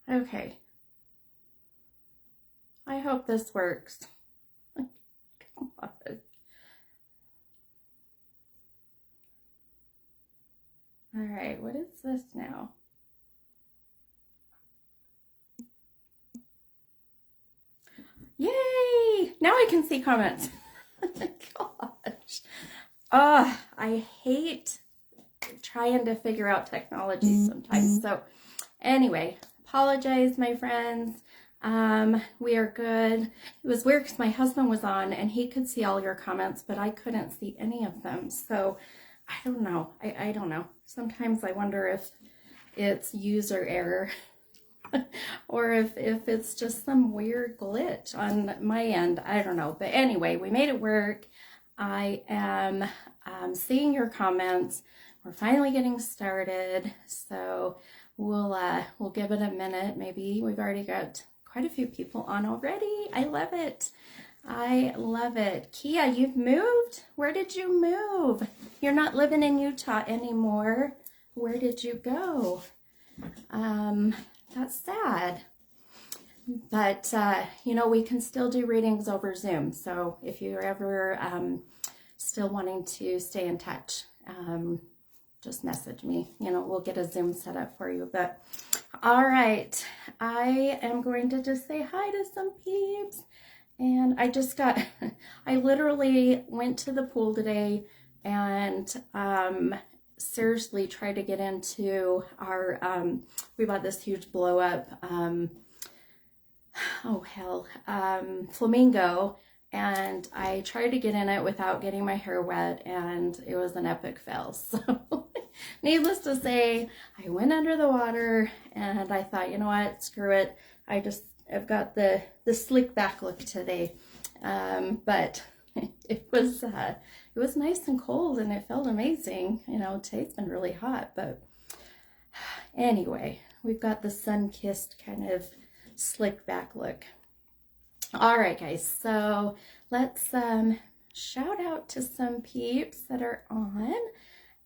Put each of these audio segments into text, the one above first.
Okay. I hope this works. Come on. All right, what is this now? Yay! Now I can see comments. Gosh. I hate trying to figure out technology sometimes. So anyway, apologize, my friends. We are good. It was weird because my husband was on and he could see all your comments, but I couldn't see any of them. So I don't know. I don't know. Sometimes I wonder if it's user error or if it's just some weird glitch on my end. I don't know. But anyway, we made it work. I am seeing your comments. We're finally getting started. So we'll give it a minute. Maybe we've already got quite a few people on already. I love it. I love it. Kia, you've moved? Where did you move? You're not living in Utah anymore. Where did you go? That's sad. But, you know, we can still do readings over Zoom. So if you're ever still wanting to stay in touch, just message me. You know, we'll get a Zoom set up for you. But, all right. I am going to just say hi to some peeps. And I just got, I literally went to the pool today and seriously tried to get into our, we bought this huge blow up, flamingo. And I tried to get in it without getting my hair wet and it was an epic fail. So needless to say, I went under the water and I thought, you know what, screw it. I've got the slick back look today, but it was nice and cold and it felt amazing. You know, today's been really hot, but anyway, we've got the sun-kissed kind of slick back look. All right, guys, so let's shout out to some peeps that are on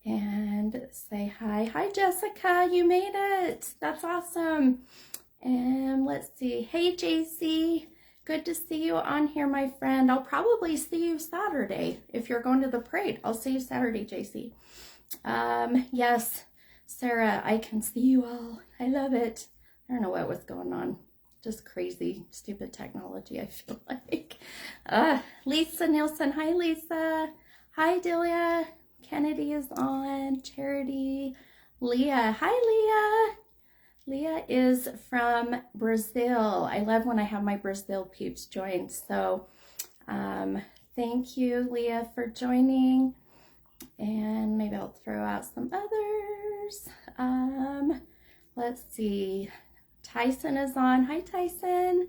and say hi. Hi, Jessica, you made it. That's awesome. And let's see. Hey, JC. Good to see you on here, my friend. I'll probably see you Saturday. If you're going to the parade, I'll see you Saturday, JC. Yes, Sarah, I can see you all. I love it. I don't know what was going on. Just crazy, stupid technology, I feel like. Lisa Nielsen. Hi, Lisa. Hi, Delia. Kennedy is on. Charity. Leah. Hi, Leah. Leah is from Brazil. I love when I have my Brazil peeps join. So thank you, Leah, for joining. And maybe I'll throw out some others. Let's see. Tyson is on. Hi, Tyson.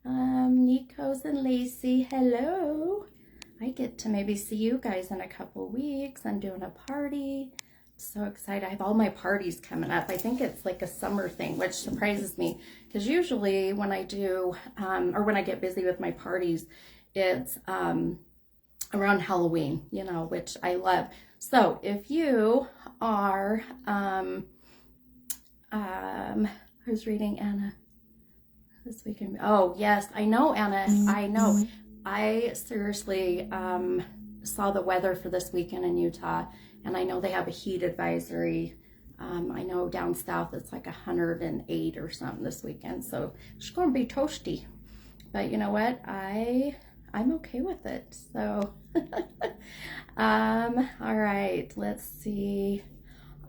Nikos and Lacey. Hello. I get to maybe see you guys in a couple weeks. I'm doing a party. So excited. I have all my parties coming up. I think it's like a summer thing, which surprises me because usually when I do or when I get busy with my parties, it's around Halloween, you know, which I love. So if you are I was reading Anna this weekend. Oh yes, I know, Anna. I know. I seriously saw the weather for this weekend in Utah. And I know they have a heat advisory. I know down south it's like 108 or something this weekend. So it's going to be toasty. But you know what? I'm okay with it. So, all right, let's see.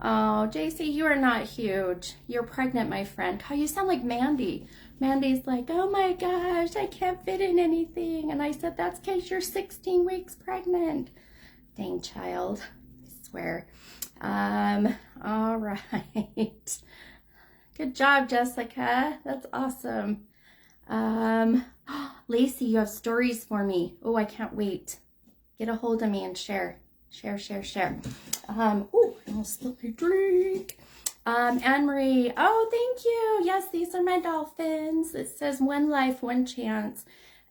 Oh, JC, you are not huge. You're pregnant, my friend. Oh, you sound like Mandy. Mandy's like, oh my gosh, I can't fit in anything. And I said, that's because you're 16 weeks pregnant. Dang child. Swear. All right. Good job, Jessica. That's awesome. Lacey, you have stories for me. Oh, I can't wait. Get a hold of me and share. Share. Oh, I almost spilled my drink. Anne-Marie. Oh, thank you. Yes, these are my dolphins. It says one life, one chance.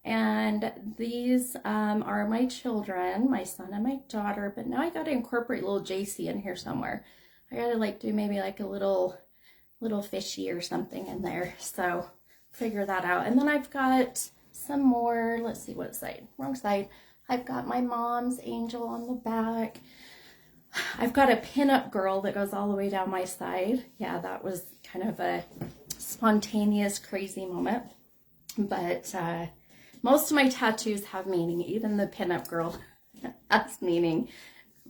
And these are my children, my son and my daughter. But now I got to incorporate little JC in here somewhere. I got to like do maybe like a little little fishy or something in there. So figure that out. And then I've got some more, let's see what side, wrong side. I've got my mom's angel on the back. I've got a pinup girl that goes all the way down my side. Yeah, that was kind of a spontaneous, crazy moment. But most of my tattoos have meaning. Even the pinup girl has meaning.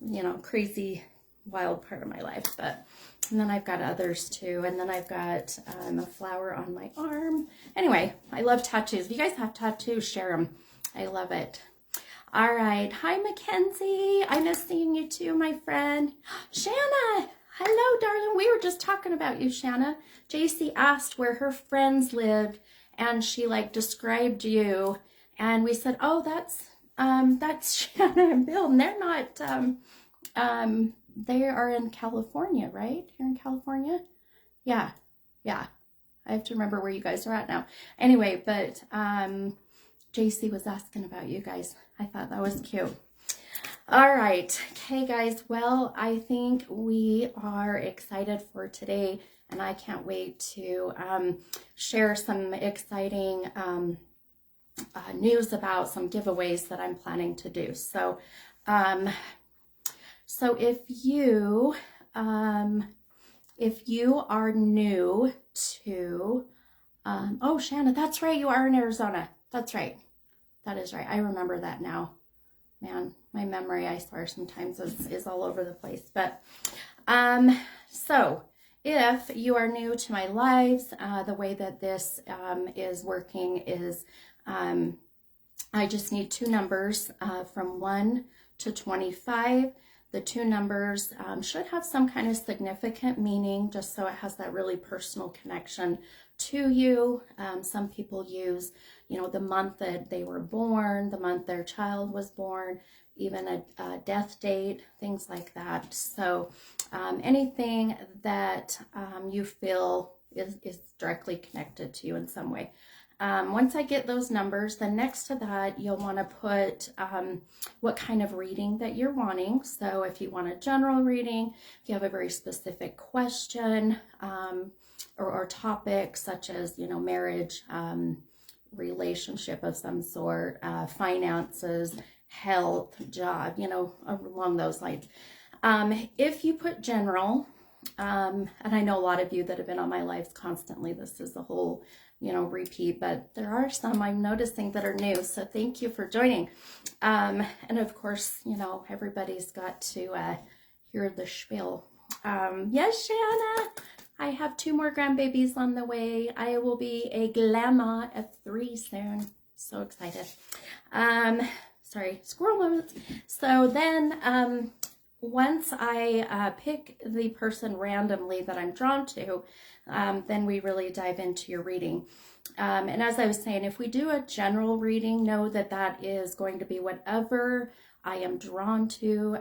You know, crazy, wild part of my life. But and then I've got others too. And then I've got a flower on my arm. Anyway, I love tattoos. If you guys have tattoos, share them. I love it. All right. Hi, Mackenzie. I miss seeing you too, my friend. Shanna. Hello, darling. We were just talking about you, Shanna. JC asked where her friends lived, and she like described you, and we said, "Oh, that's Shanna and Bill." And they're not. They are in California, right? You're in California? Yeah. Yeah. I have to remember where you guys are at now. Anyway, but JC was asking about you guys. I thought that was cute. All right. Okay, guys. Well, I think we are excited for today, and I can't wait to share some exciting news about some giveaways that I'm planning to do. So, if you are new to, oh, Shanna, that's right. You are in Arizona. That's right. That is right. I remember that now. Man, my memory, I swear, sometimes is all over the place. But, so if you are new to my lives, the way that this is working is I just need two numbers from 1 to 25. The two numbers should have some kind of significant meaning, just so it has that really personal connection to you. Some people use, the month that they were born, the month their child was born, even a death date, things like that. So anything that you feel is directly connected to you in some way. Once I get those numbers, then next to that, you'll want to put what kind of reading that you're wanting. So if you want a general reading, if you have a very specific question or topic, such as, marriage, relationship of some sort, finances, health, job, along those lines. If you put general, and I know a lot of you that have been on my lives constantly, this is a whole repeat, but there are some I'm noticing that are new. So thank you for joining. And of course, everybody's got to hear the spiel. Yes, Shanna, I have 2 more grandbabies on the way. I will be a grandma of 3 soon. So excited. Sorry, squirrel moments. So then, once I pick the person randomly that I'm drawn to, then we really dive into your reading. And as I was saying, if we do a general reading, know that that is going to be whatever I am drawn to.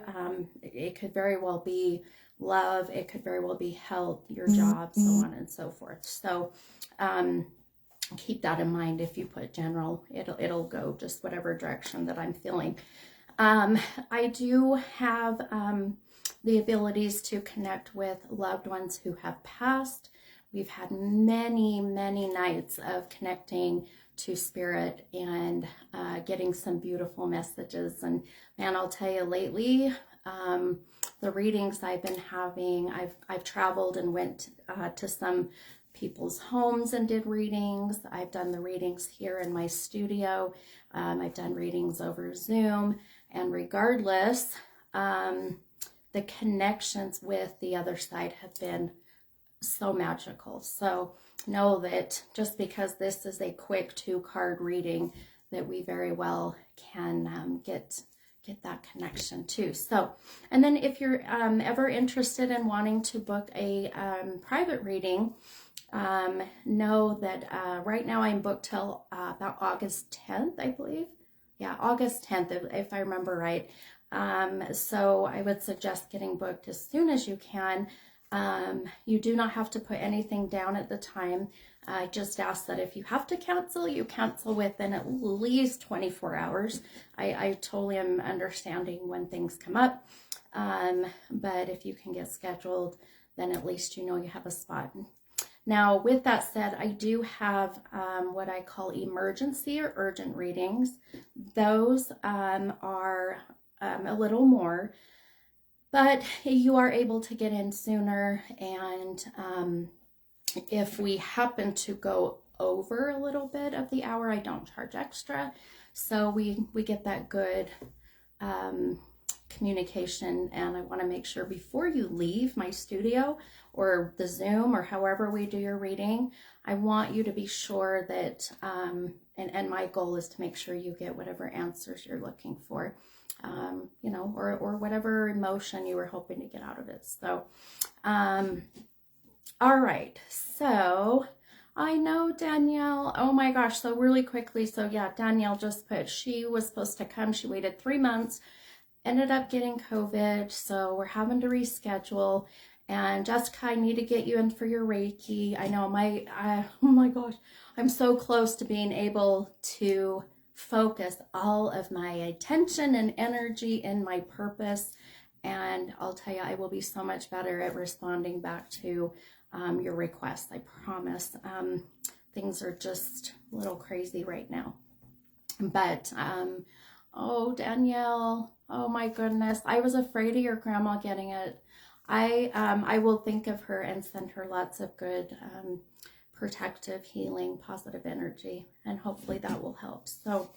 It could very well be love. It could very well be health, your job, so on and so forth. So keep that in mind. If you put general, it'll go just whatever direction that I'm feeling. I do have the abilities to connect with loved ones who have passed. We've had many, many nights of connecting to spirit and getting some beautiful messages. And man, I'll tell you, lately, the readings I've been having, I've traveled and went to some people's homes and did readings. I've done the readings here in my studio. I've done readings over Zoom. And regardless, the connections with the other side have been so magical. So know that just because this is a quick 2-card reading, that we very well can get that connection too. So, and then if you're ever interested in wanting to book a private reading, know that right now I'm booked till about August 10th, I believe. Yeah, August 10th, if I remember right. So I would suggest getting booked as soon as you can. You do not have to put anything down at the time. I just ask that if you have to cancel, you cancel within at least 24 hours. I totally am understanding when things come up. But if you can get scheduled, then at least you know you have a spot. Now, with that said, I do have what I call emergency or urgent readings. Those are a little more, but you are able to get in sooner. And if we happen to go over a little bit of the hour, I don't charge extra. So we get that good communication, and I want to make sure before you leave my studio or the Zoom or however we do your reading, I want you to be sure that, and my goal is to make sure you get whatever answers you're looking for, you know, or whatever emotion you were hoping to get out of it. So, all right, so I know Danielle, oh my gosh, so really quickly, so yeah, Danielle just put, she was supposed to come, she waited 3 months, ended up getting COVID, so we're having to reschedule. And Jessica, I need to get you in for your Reiki. I know oh my gosh, I'm so close to being able to focus all of my attention and energy in my purpose. And I'll tell you, I will be so much better at responding back to your requests, I promise. Things are just a little crazy right now. But, oh, Danielle, oh my goodness, I was afraid of your grandma getting it. I will think of her and send her lots of good, protective, healing, positive energy, and hopefully that will help. So,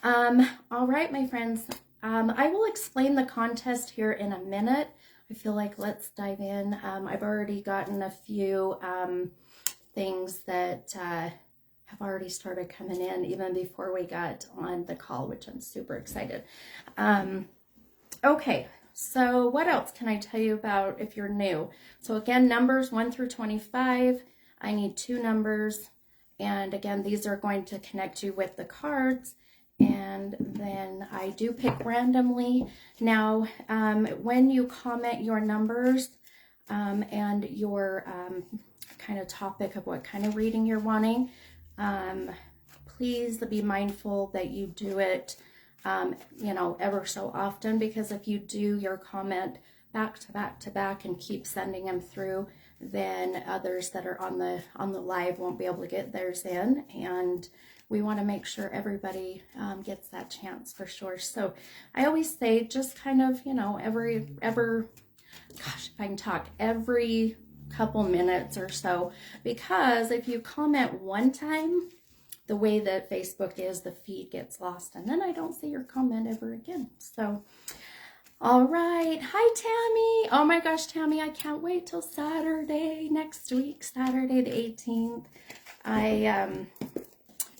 all right, my friends, I will explain the contest here in a minute. I feel like let's dive in. I've already gotten a few things that have already started coming in even before we got on the call, which I'm super excited. Okay, so what else can I tell you about if you're new? So again, numbers 1 through 25. I need 2 numbers. And again, these are going to connect you with the cards. And then I do pick randomly. Now, when you comment your numbers and your kind of topic of what kind of reading you're wanting, please be mindful that you do it, you know, ever so often, because if you do your comment back to back to back and keep sending them through, then others that are on the live won't be able to get theirs in, and we want to make sure everybody gets that chance for sure. So I always say just kind of, you know, gosh, if I can talk, every couple minutes or so, because if you comment one time, the way that Facebook is, the feed gets lost, and then I don't see your comment ever again. So, all right. Hi, Tammy. Oh my gosh, Tammy, I can't wait till Saturday, next week, Saturday the 18th.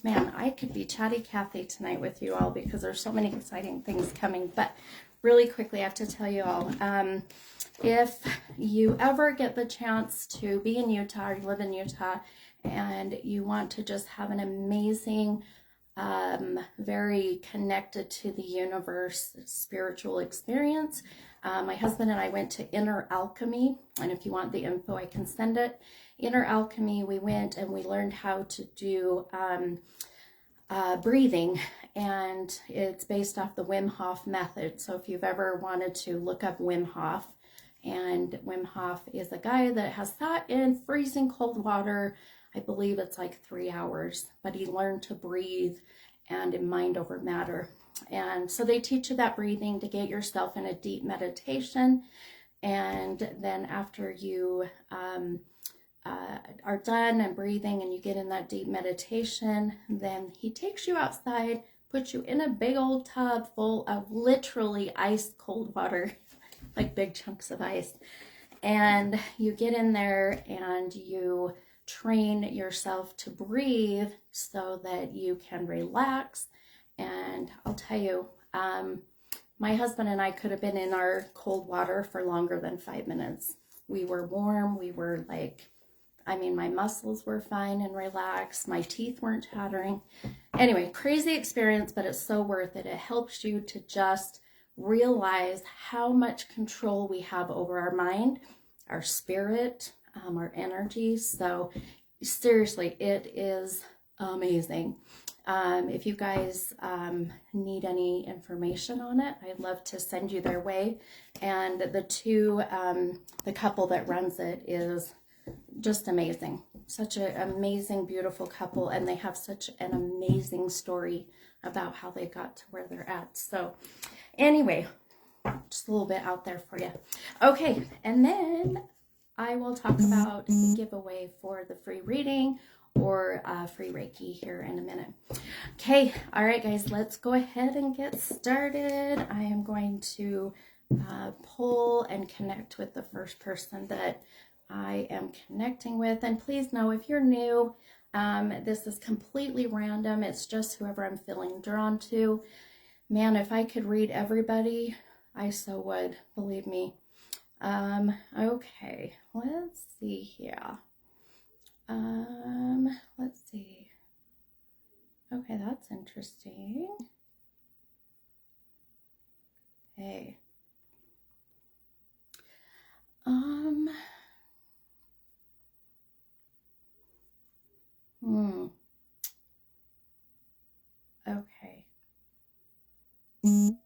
Man, I could be Chatty Cathy tonight with you all because there's so many exciting things coming. But really quickly, I have to tell you all, if you ever get the chance to be in Utah or you live in Utah and you want to just have an amazing, very connected to the universe spiritual experience, my husband and I went to Inner Alchemy, and if you want the info, I can send it. Inner Alchemy, we went and we learned how to do breathing, and it's based off the Wim Hof method. So if you've ever wanted to look up Wim Hof, and Wim Hof is a guy that has sat in freezing cold water, I believe it's like 3 hours, but he learned to breathe and in mind over matter. And so they teach you that breathing to get yourself in a deep meditation. And then after you are done and breathing and you get in that deep meditation, then he takes you outside, puts you in a big old tub full of literally ice cold water, like big chunks of ice. And you get in there and you train yourself to breathe so that you can relax. And I'll tell you, my husband and I could have been in our cold water for longer than 5 minutes. We were warm. We were like, I mean, my muscles were fine and relaxed. My teeth weren't chattering. Anyway, crazy experience, but it's so worth it. It helps you to just realize how much control we have over our mind, our spirit, our energy. So seriously, it is amazing. If you guys need any information on it, I'd love to send you their way. And the couple that runs it is just amazing. such an amazing, beautiful couple, and they have such an amazing story about how they got to where they're at. So anyway, just a little bit out there for you. Okay, and then I will talk about the giveaway for the free reading or free Reiki here in a minute. Okay, all right, guys, let's go ahead and get started. I am going to pull and connect with the first person that I am connecting with. And please know, if you're new, this is completely random. It's just whoever I'm feeling drawn to. Man, if I could read everybody, I so would, believe me. Okay, let's see here. Let's see. Okay, that's interesting. Okay. Okay. Man,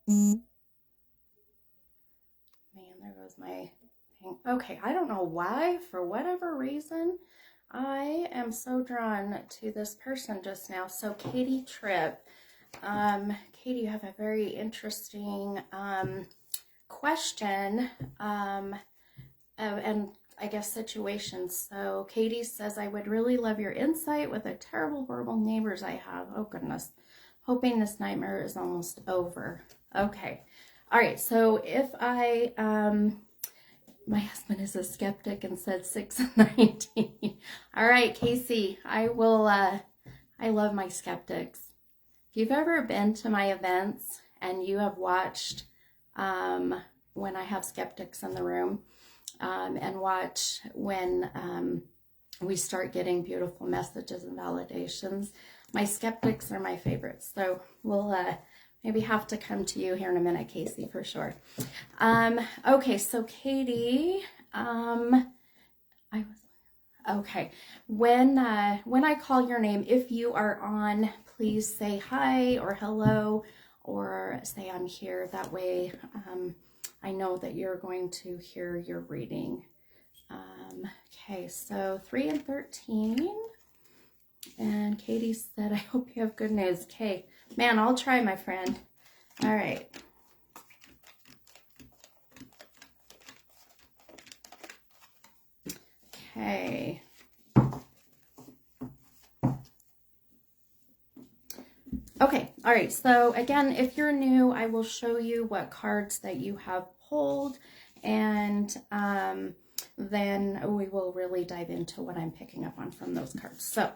there goes my thing. Okay, I don't know why, for whatever reason, I am so drawn to this person just now. So Katie Tripp. Katie, you have a very interesting question and I guess situations. So Katie says, I would really love your insight with the terrible, horrible neighbors I have. Oh goodness. Hoping this nightmare is almost over. Okay. All right. So if I, my husband is a skeptic and said 6 and 19. All right, Casey, I will, I love my skeptics. If you've ever been to my events and you have watched when I have skeptics in the room and watch when we start getting beautiful messages and validations, my skeptics are my favorites. So we'll maybe have to come to you here in a minute, Casey, for sure. Okay, so Katie, okay. When I call your name, if you are on, please say hi or hello or say I'm here. That way I know that you're going to hear your reading. Okay, so 3 and 13. And Katie said, I hope you have good news. Okay, man, I'll try, my friend. All right. Okay. Okay, all right. So again, if you're new, I will show you what cards that you have pulled, and then we will really dive into what I'm picking up on from those cards. So,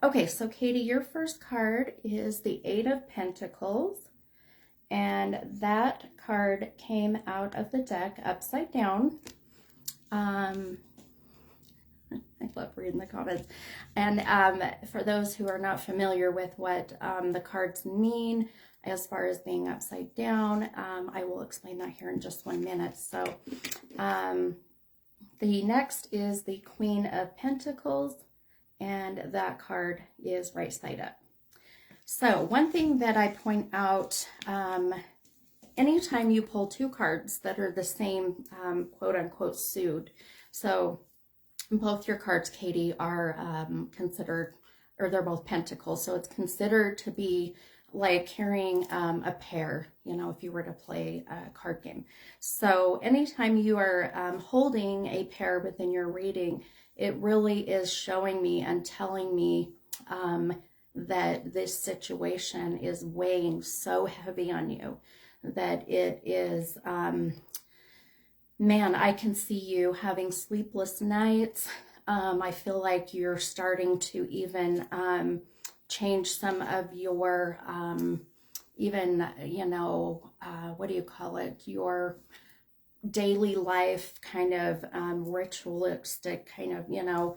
okay, so Katie, your first card is the 8 of Pentacles, and that card came out of the deck upside down. I love reading the comments. And for those who are not familiar with what the cards mean as far as being upside down, I will explain that here in just 1 minute. So the next is the Queen of Pentacles, and that card is right side up. So one thing that I point out, anytime you pull 2 cards that are the same quote unquote suit, so both your cards, Katie, are considered, or they're both pentacles, so it's considered to be like carrying a pair, you know, if you were to play a card game. So anytime you are holding a pair within your reading, it really is showing me and telling me that this situation is weighing so heavy on you, that it is man, I can see you having sleepless nights. I feel like you're starting to even change some of your, even, you know, what do you call it? Your daily life kind of ritualistic kind of, you know,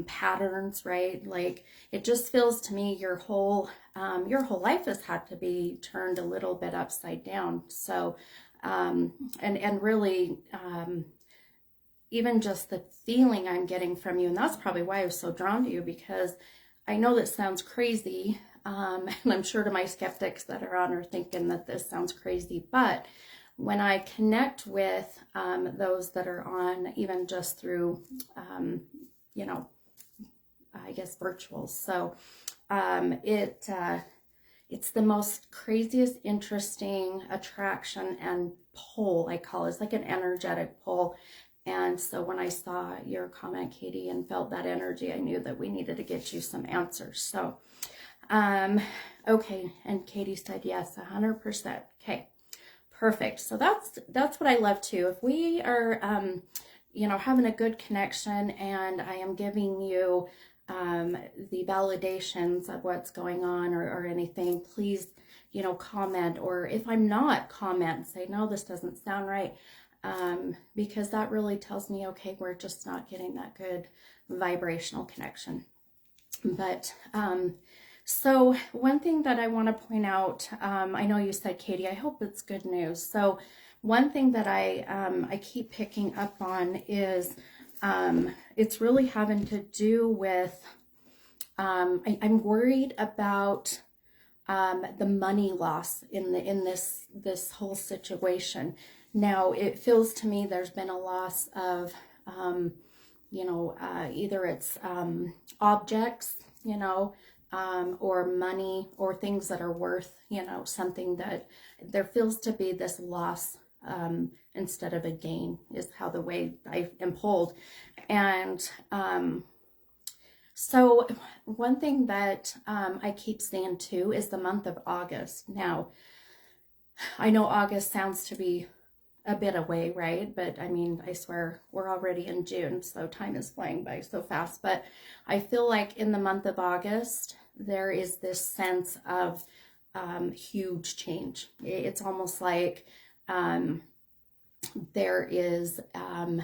patterns, right? Like it just feels to me your whole life has had to be turned a little bit upside down. So and really, even just the feeling I'm getting from you, and that's probably why I was so drawn to you, because I know that sounds crazy, and I'm sure to my skeptics that are on are thinking that this sounds crazy, but when I connect with those that are on, even just through you know, I guess virtual. So it's the most craziest, interesting attraction and pull, I call it. It's like an energetic pull. And so when I saw your comment, Katie, and felt that energy, I knew that we needed to get you some answers. So, okay. And Katie said, yes, 100%. Okay, perfect. So that's what I love too. If we are, having a good connection and I am giving you the validations of what's going on or anything, please, comment. Or if I'm not, comment, say, no, this doesn't sound right. Because that really tells me, okay, we're just not getting that good vibrational connection. But so one thing that I want to point out, I know you said, Katie, I hope it's good news. So one thing that I keep picking up on is it's really having to do with I'm worried about the money loss in this whole situation. Now, it feels to me there's been a loss of, either it's objects, or money or things that are worth, something that there feels to be this loss instead of a gain is how the way I am pulled. And so one thing that I keep saying too is the month of August. Now, I know August sounds to be a bit away, right? But I mean, I swear we're already in June, so time is flying by so fast. But I feel like in the month of August, there is this sense of huge change. It's almost like there is an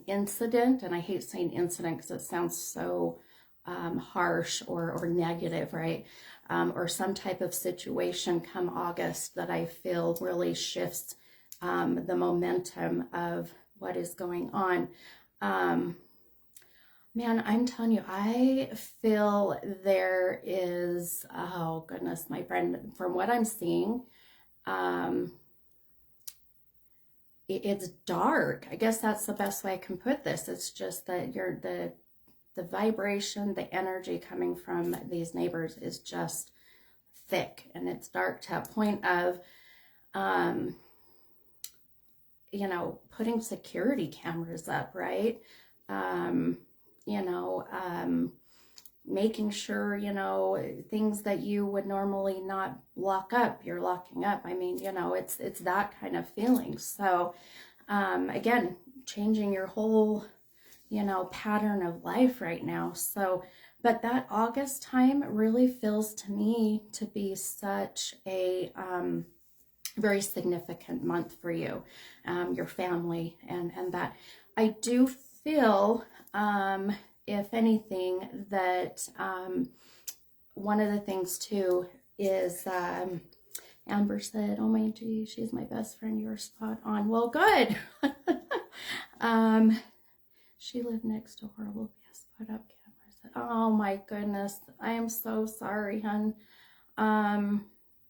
incident, and I hate saying incident because it sounds so harsh or negative, right? Or some type of situation come August that I feel really shifts the momentum of what is going on. Man, I'm telling you, I feel there is, oh goodness, my friend, from what I'm seeing, it's dark. I guess that's the best way I can put this. It's just that the vibration, the energy coming from these neighbors is just thick, and it's dark to a point of, putting security cameras up, right? Making sure, things that you would normally not lock up, you're locking up. I mean, it's that kind of feeling. So, again, changing your whole, pattern of life right now. So, but that August time really feels to me to be such a, very significant month for you, your family, and that I do feel, if anything, that one of the things too is Amber said, "Oh my gee, she's my best friend. You're spot on." Well, good. She lived next to horrible. Yes, put up cameras. Oh my goodness, I am so sorry, hun.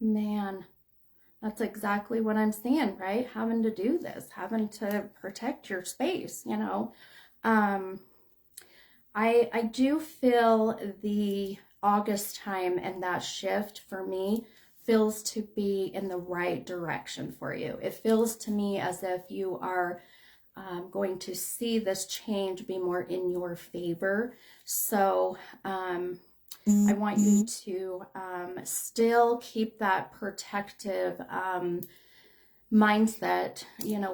Man. That's exactly what I'm saying, right? Having to do this, having to protect your space, I do feel the August time and that shift for me feels to be in the right direction for you. It feels to me as if you are going to see this change be more in your favor. So, I want you to still keep that protective mindset,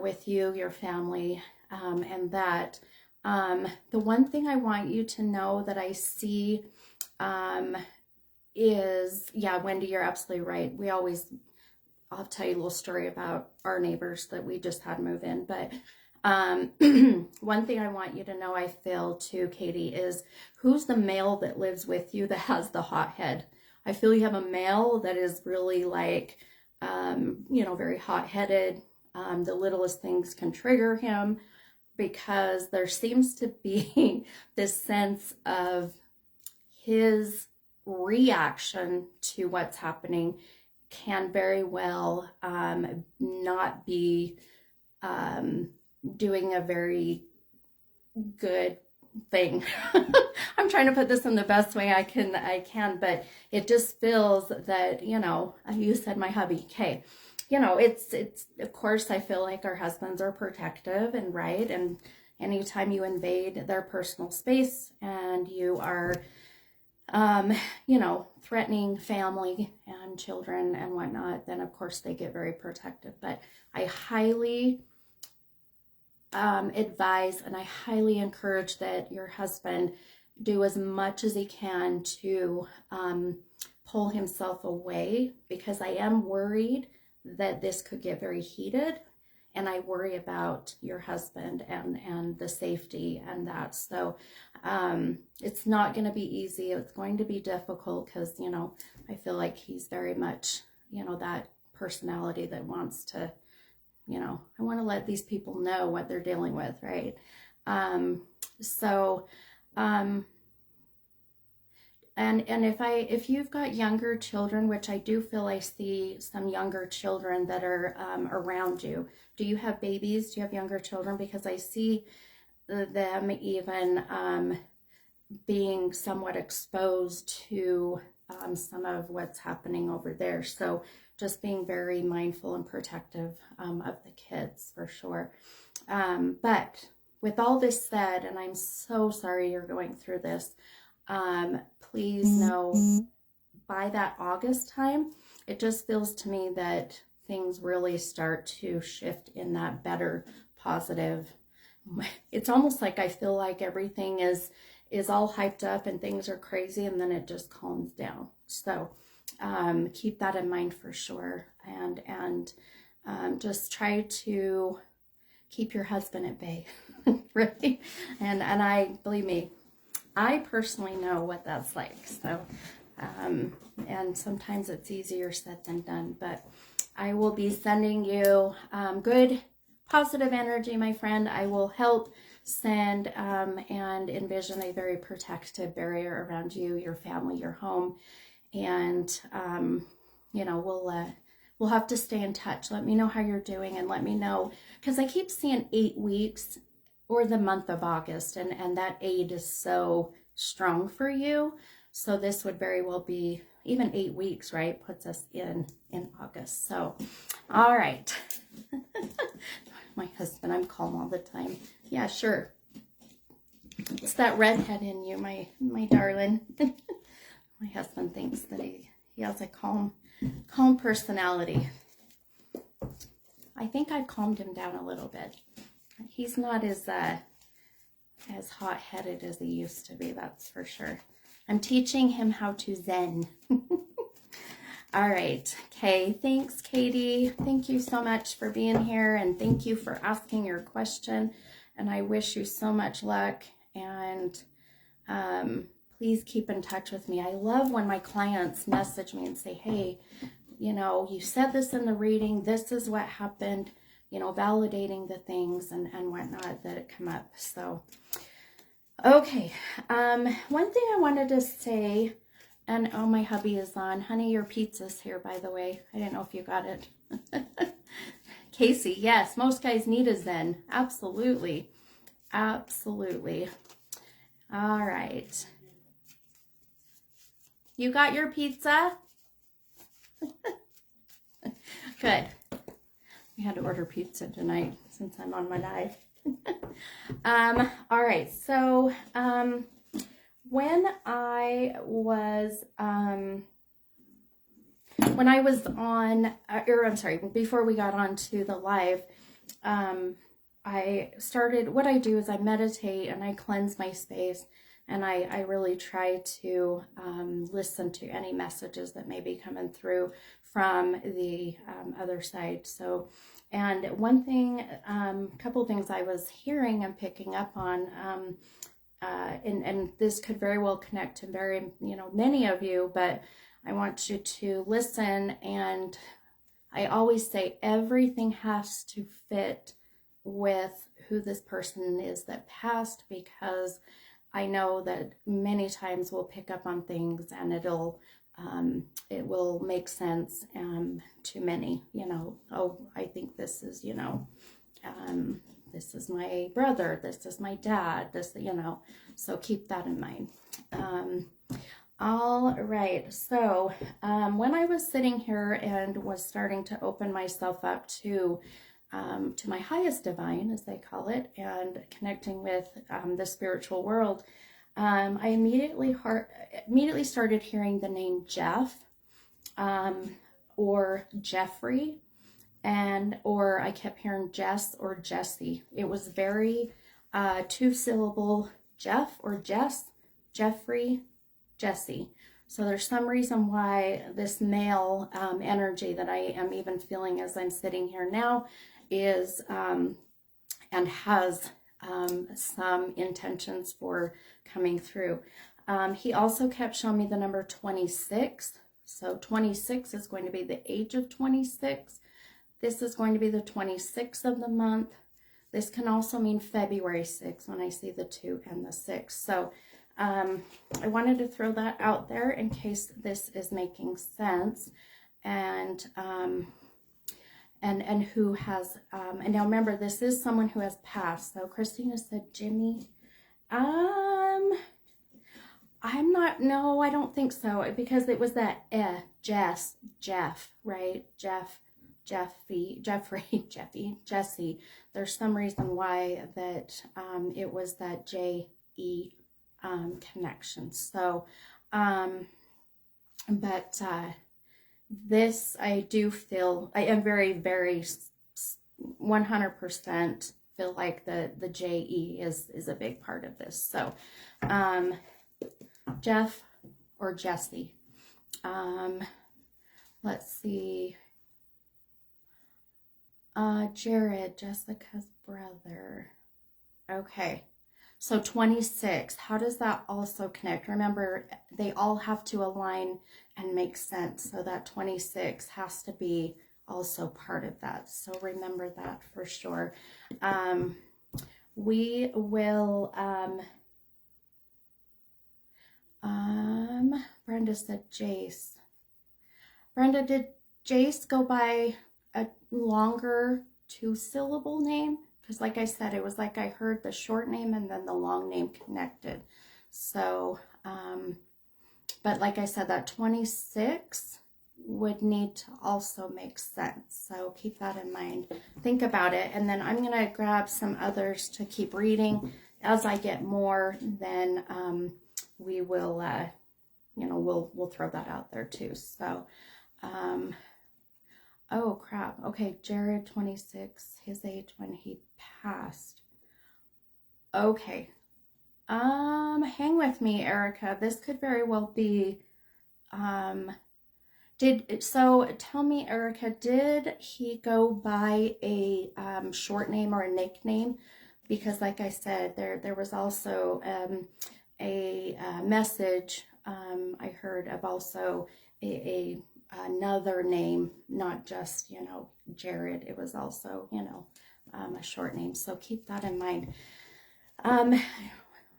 with you, your family, and that the one thing I want you to know that I see is, yeah, Wendy, you're absolutely right. I'll tell you a little story about our neighbors that we just had move in, but one thing I want you to know, I feel too, Katie, is who's the male that lives with you that has the hot head? I feel you have a male that is really like, very hot-headed. The littlest things can trigger him because there seems to be this sense of his reaction to what's happening can very well not be doing a very good thing. I'm trying to put this in the best way I can, but it just feels that, you said my hubby, okay, it's, of course, I feel like our husbands are protective and right. And anytime you invade their personal space and you are, threatening family and children and whatnot, then of course they get very protective. But I highly advise and I highly encourage that your husband do as much as he can to pull himself away, because I am worried that this could get very heated, and I worry about your husband and the safety and that. So it's not going to be easy. It's going to be difficult because, I feel like he's very much, that personality that wants to, I want to let these people know what they're dealing with, right? And if you've got younger children, which I do feel I see some younger children that are around you. Do you have babies? Do you have younger children? Because I see them even being somewhat exposed to some of what's happening over there. So just being very mindful and protective of the kids for sure. But with all this said, and I'm so sorry you're going through this, please know by that August time, it just feels to me that things really start to shift in that better, positive. It's almost like I feel like everything is all hyped up and things are crazy, and then it just calms down. So keep that in mind for sure, and just try to keep your husband at bay, right? And I, believe me, I personally know what that's like. So and sometimes it's easier said than done, but I will be sending you good positive energy, my friend. I will help send and envision a very protective barrier around you, your family, your home. And we'll have to stay in touch. Let me know how you're doing, and let me know, because I keep seeing 8 weeks or the month of August, and that 8 is so strong for you. So this would very well be even 8 weeks, right? Puts us in August. So, all right. My husband, I'm calm all the time. Yeah, sure. It's that redhead in you, my darling. My husband thinks that he has a calm personality. I think I've calmed him down a little bit. He's not as hot-headed as he used to be, that's for sure. I'm teaching him how to zen. All right. Okay. Thanks, Katie. Thank you so much for being here, and thank you for asking your question. And I wish you so much luck. And please keep in touch with me. I love when my clients message me and say, hey, you said this in the reading. This is what happened. Validating the things and whatnot that come up. So, okay. One thing I wanted to say, and oh, my hubby is on. Honey, your pizza's here, by the way. I didn't know if you got it. Casey, yes, most guys need a zen. Absolutely. Absolutely. All right. You got your pizza? Good. We had to order pizza tonight since I'm on my diet. All right. So, when I was on, before we got on to the live, what I do is I meditate and I cleanse my space, and I really try to listen to any messages that may be coming through from the other side. So, and one thing, couple things I was hearing and picking up on, and this could very well connect to many of you, but I want you to listen. And I always say everything has to fit with who this person is that passed, because I know that many times we'll pick up on things and it will make sense to many, oh, I think this is, this is my brother, this is my dad, this, you know, so keep that in mind. All right, so when I was sitting here and was starting to open myself up to my highest divine, as they call it, and connecting with the spiritual world, I immediately started hearing the name Jeff, or Jeffrey, or I kept hearing Jess or Jesse. It was very 2-syllable, Jeff or Jess, Jeffrey, Jesse. So there's some reason why this male energy that I am even feeling as I'm sitting here now is and has some intentions for coming through. He also kept showing me the number 26. So 26 is going to be the age of 26. This is going to be the 26th of the month. This can also mean February 6th when I see the 2 and the 6. So I wanted to throw that out there in case this is making sense. And who has, and now remember, this is someone who has passed. So Christina said, Jimmy, I'm not, no, I don't think so, because it was that Jess, Jeff, right? Jeffrey, Jesse. There's some reason why that it was that J-E connection. So, this, I do feel, I am very, very 100% feel like the J-E is a big part of this. So, Jeff or Jesse. Let's see. Jared, Jessica's brother. Okay. So 26, how does that also connect? Remember, they all have to align and make sense. So that 26 has to be also part of that. So remember that for sure. We will, Brenda said Jace. Brenda, did Jace go by a longer 2-syllable name? Because like I said, it was like I heard the short name and then the long name connected. So, but like I said, that 26 would need to also make sense. So keep that in mind. Think about it. And then I'm going to grab some others to keep reading. As I get more, then we will, you know, we'll throw that out there too. So, oh crap. Okay, Jared, 26, his age when he passed. Okay. Hang with me, Erica. This could very well be, so tell me, Erica, did he go by a short name or a nickname? Because like I said, there was also a message I heard of also another name, not just, you know, Jared. It was also, you know, a short name. So keep that in mind.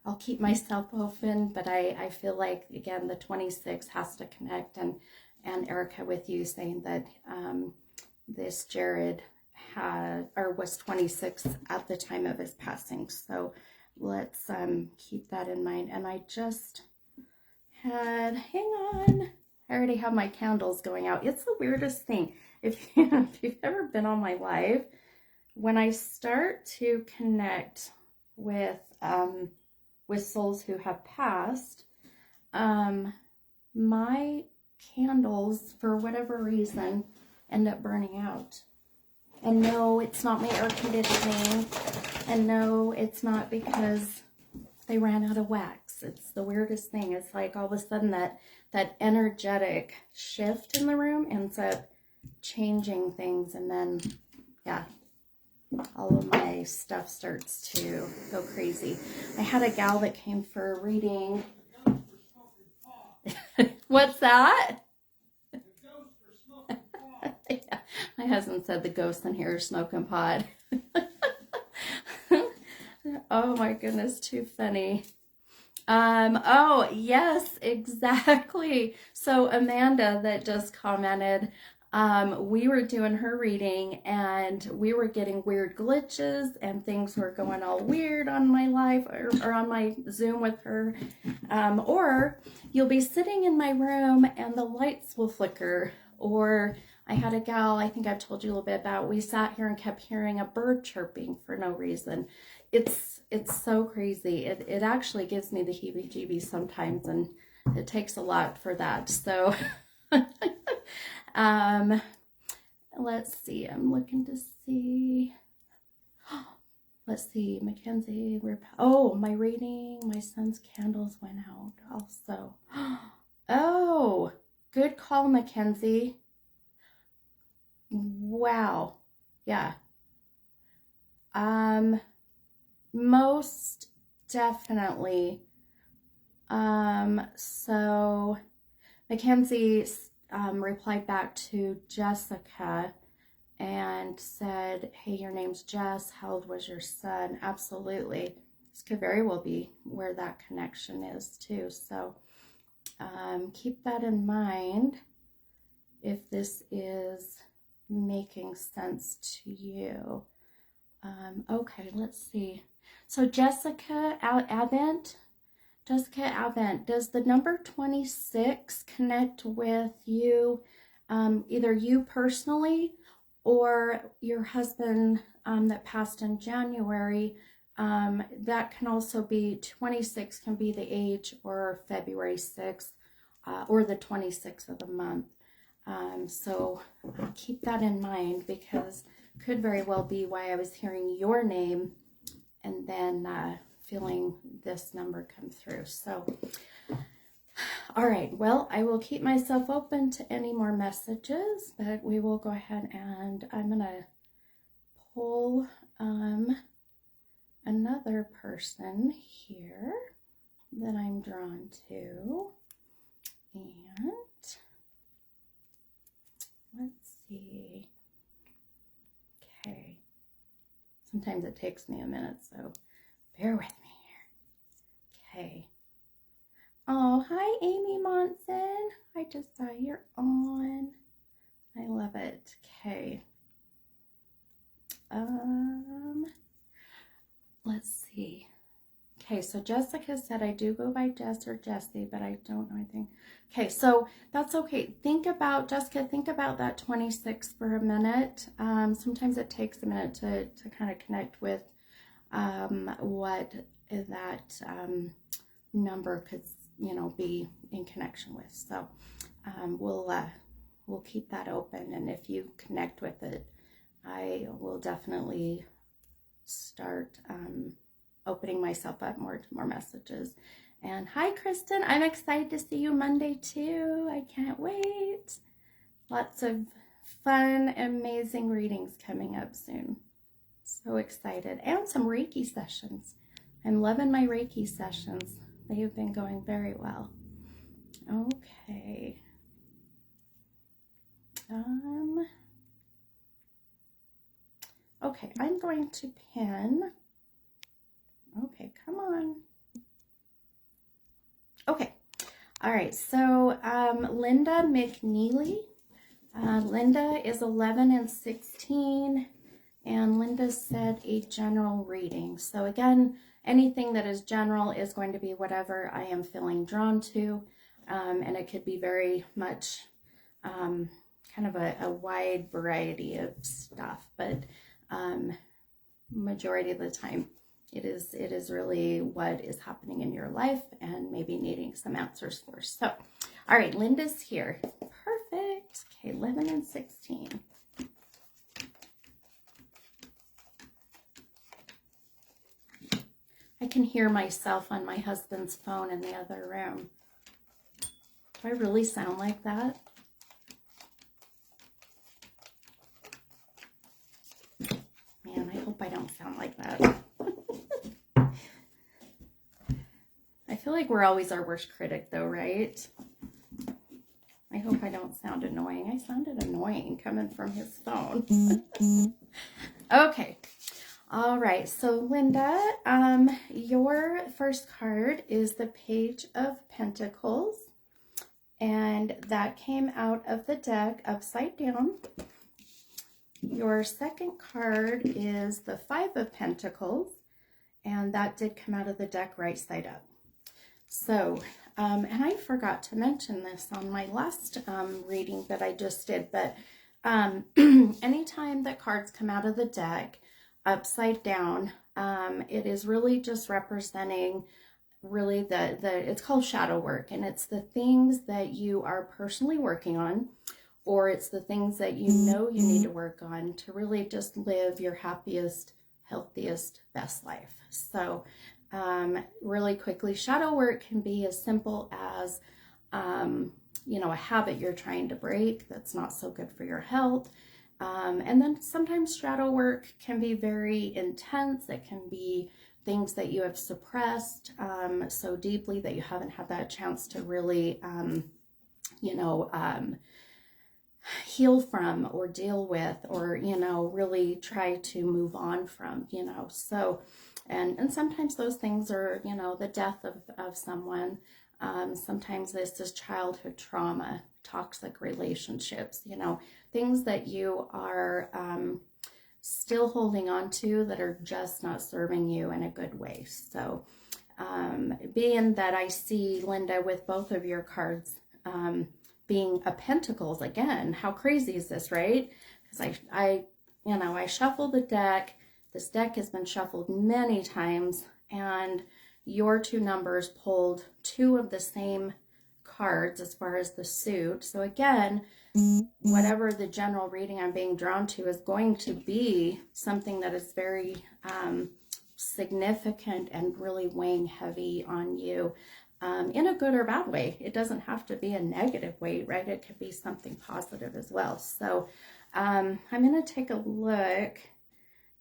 I'll keep myself open, but I feel like, again, the 26 has to connect. And Erica, with you saying that this Jared was 26 at the time of his passing. So let's keep that in mind. And I just had, hang on, I already have my candles going out. It's the weirdest thing. If you've ever been on my live, when I start to connect with souls who have passed, my candles, for whatever reason, end up burning out. And no, it's not my air conditioning. And no, it's not because they ran out of wax. It's the weirdest thing. It's like all of a sudden that energetic shift in the room ends up changing things. And then, yeah, all of my stuff starts to go crazy. I had a gal that came for a reading. What's that? Yeah, my husband said the ghost in here is smoking pot. Oh my goodness, too funny. Oh yes, exactly. So Amanda that just commented, we were doing her reading and we were getting weird glitches and things were going all weird on my live or on my Zoom with her. Or you'll be sitting in my room and the lights will flicker. Or I had a gal, I think I've told you a little bit about, we sat here and kept hearing a bird chirping for no reason. It's so crazy. It actually gives me the heebie-jeebies sometimes, and it takes a lot for that. So let's see, I'm looking to see. Let's see, Mackenzie, my reading, my son's candles went out also. Oh, good call, Mackenzie. Wow. Yeah. Most definitely. So Mackenzie replied back to Jessica and said, hey, your name's Jess. How old was your son? Absolutely. This could very well be where that connection is too. So keep that in mind if this is making sense to you. Okay, let's see. So Jessica Avent, does the number 26 connect with you, either you personally or your husband that passed in January? That can also be 26 can be the age, or February 6th, or the 26th of the month. So keep that in mind, because could very well be why I was hearing your name and then feeling this number come through. So, all right, well, I will keep myself open to any more messages, but we will go ahead and I'm going to pull another person here that I'm drawn to. And let's see. Okay. Sometimes it takes me a minute, so bear with me here. Okay. Oh, hi, Amy Monson. I just saw you're on. I love it. Okay. Let's see. Okay, so Jessica said I do go by Jess or Jessie, but I don't know anything. Okay, so that's okay. Jessica, think about that 26 for a minute. Sometimes it takes a minute to kind of connect with what that number could, be in connection with. So we'll keep that open, and if you connect with it, I will definitely start opening myself up more to more messages. And hi, Kristen. I'm excited to see you Monday too. I can't wait. Lots of fun, amazing readings coming up soon. So excited. And some Reiki sessions. I'm loving my Reiki sessions. They have been going very well. Okay. Okay, I'm going to pin. Okay, come on. Okay. All right, so Linda McNeely. Linda is 11 and 16, and Linda said a general reading. So again, anything that is general is going to be whatever I am feeling drawn to, and it could be very much kind of a wide variety of stuff, but majority of the time it is really what is happening in your life and maybe needing some answers for. So, all right, Linda's here. Perfect. Okay, 11 and 16. I can hear myself on my husband's phone in the other room. Do I really sound like that? Man, I hope I don't sound like that. I feel like we're always our worst critic though, right? I hope I don't sound annoying. I sounded annoying coming from his phone. Okay. All right. So Linda, your first card is the Page of Pentacles. And that came out of the deck upside down. Your second card is the Five of Pentacles, and that did come out of the deck right side up. So, and I forgot to mention this on my last reading that I just did, but anytime that cards come out of the deck upside down, it is really just representing really it's called shadow work, and it's the things that you are personally working on, or it's the things that you know you need to work on to really just live your happiest, healthiest, best life. So really quickly, shadow work can be as simple as a habit you're trying to break that's not so good for your health. And then sometimes shadow work can be very intense. It can be things that you have suppressed so deeply that you haven't had that chance to really, heal from or deal with, or, really try to move on from, So, and sometimes those things are, the death of someone. Sometimes this is childhood trauma, toxic relationships, things that you are still holding on to that are just not serving you in a good way. So being that I see, Linda, with both of your cards being a Pentacles again, how crazy is this, right? Because I shuffled the deck. This deck has been shuffled many times, and your two numbers pulled two of the same cards as far as the suit. So again, whatever the general reading I'm being drawn to is going to be something that is very significant and really weighing heavy on you in a good or bad way. It doesn't have to be a negative way, right? It could be something positive as well. So I'm going to take a look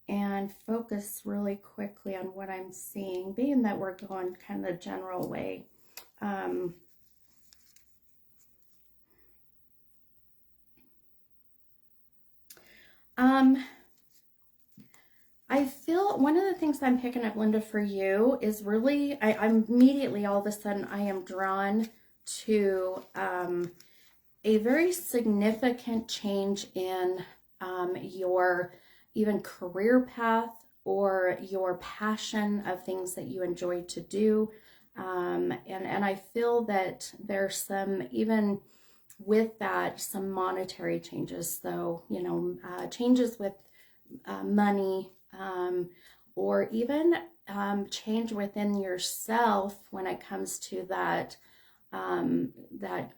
and focus really quickly on what I'm seeing, being that we're going kind of the general way. I feel one of the things I'm picking up, Linda, for you is really, I'm immediately, all of a sudden, I am drawn to a very significant change in your even career path or your passion of things that you enjoy to do. And I feel that there's some, even with that, some monetary changes. So, changes with money, or even change within yourself when it comes to that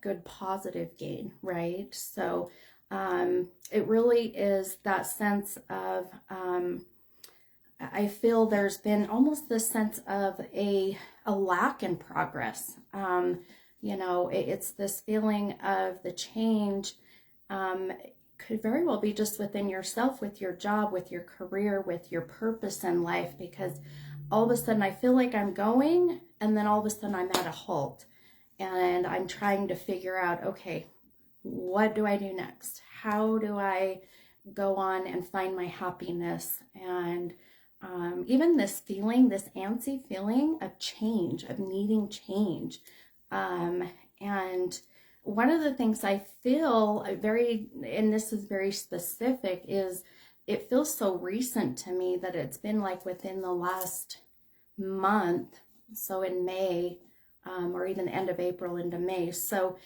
good positive gain, right? So it really is that sense of I feel there's been almost this sense of a lack in progress. It's this feeling of the change could very well be just within yourself, with your job, with your career, with your purpose in life, because all of a sudden I feel like I'm going, and then all of a sudden I'm at a halt, and I'm trying to figure out, okay, what do I do next? How do I go on and find my happiness? And even this feeling, this antsy feeling of change, of needing change. And one of the things I feel very, and this is very specific, is it feels so recent to me that it's been like within the last month. So in May, or even the end of April into May. So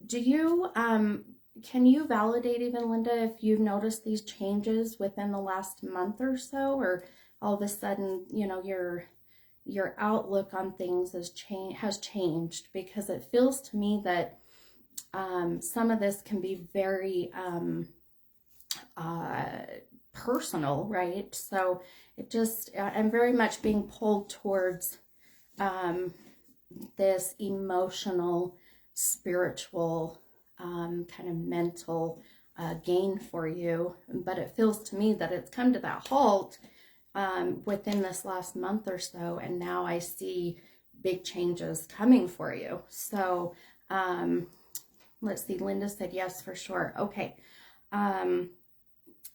do you, can you validate even, Linda, if you've noticed these changes within the last month or so, or all of a sudden, your outlook on things has changed? Because it feels to me that some of this can be very personal, right? So it just, I'm very much being pulled towards this emotional, spiritual, kind of mental gain for you. But it feels to me that it's come to that halt within this last month or so, and now I see big changes coming for you. So let's see, Linda said yes for sure. Okay.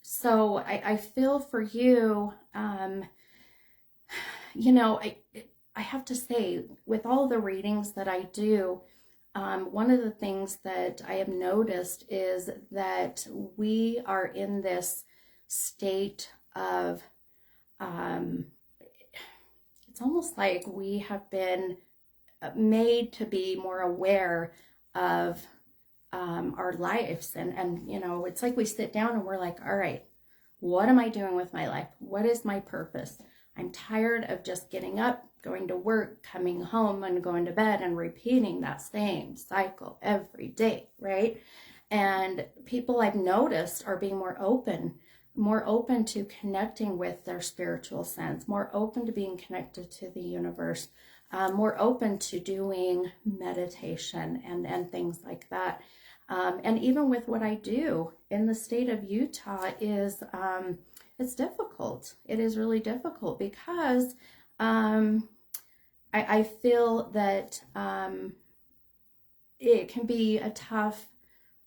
So I feel for you, I have to say, with all the readings that I do, one of the things that I have noticed is that we are in this state of, it's almost like we have been made to be more aware of our lives. And, you know, it's like we sit down and we're like, all right, what am I doing with my life? What is my purpose? I'm tired of just getting up, going to work, coming home and going to bed and repeating that same cycle every day, right? And people I've noticed are being more open to connecting with their spiritual sense, more open to being connected to the universe, more open to doing meditation and things like that. And even with what I do in the state of Utah is, it's difficult. It is really difficult because I feel that it can be a tough,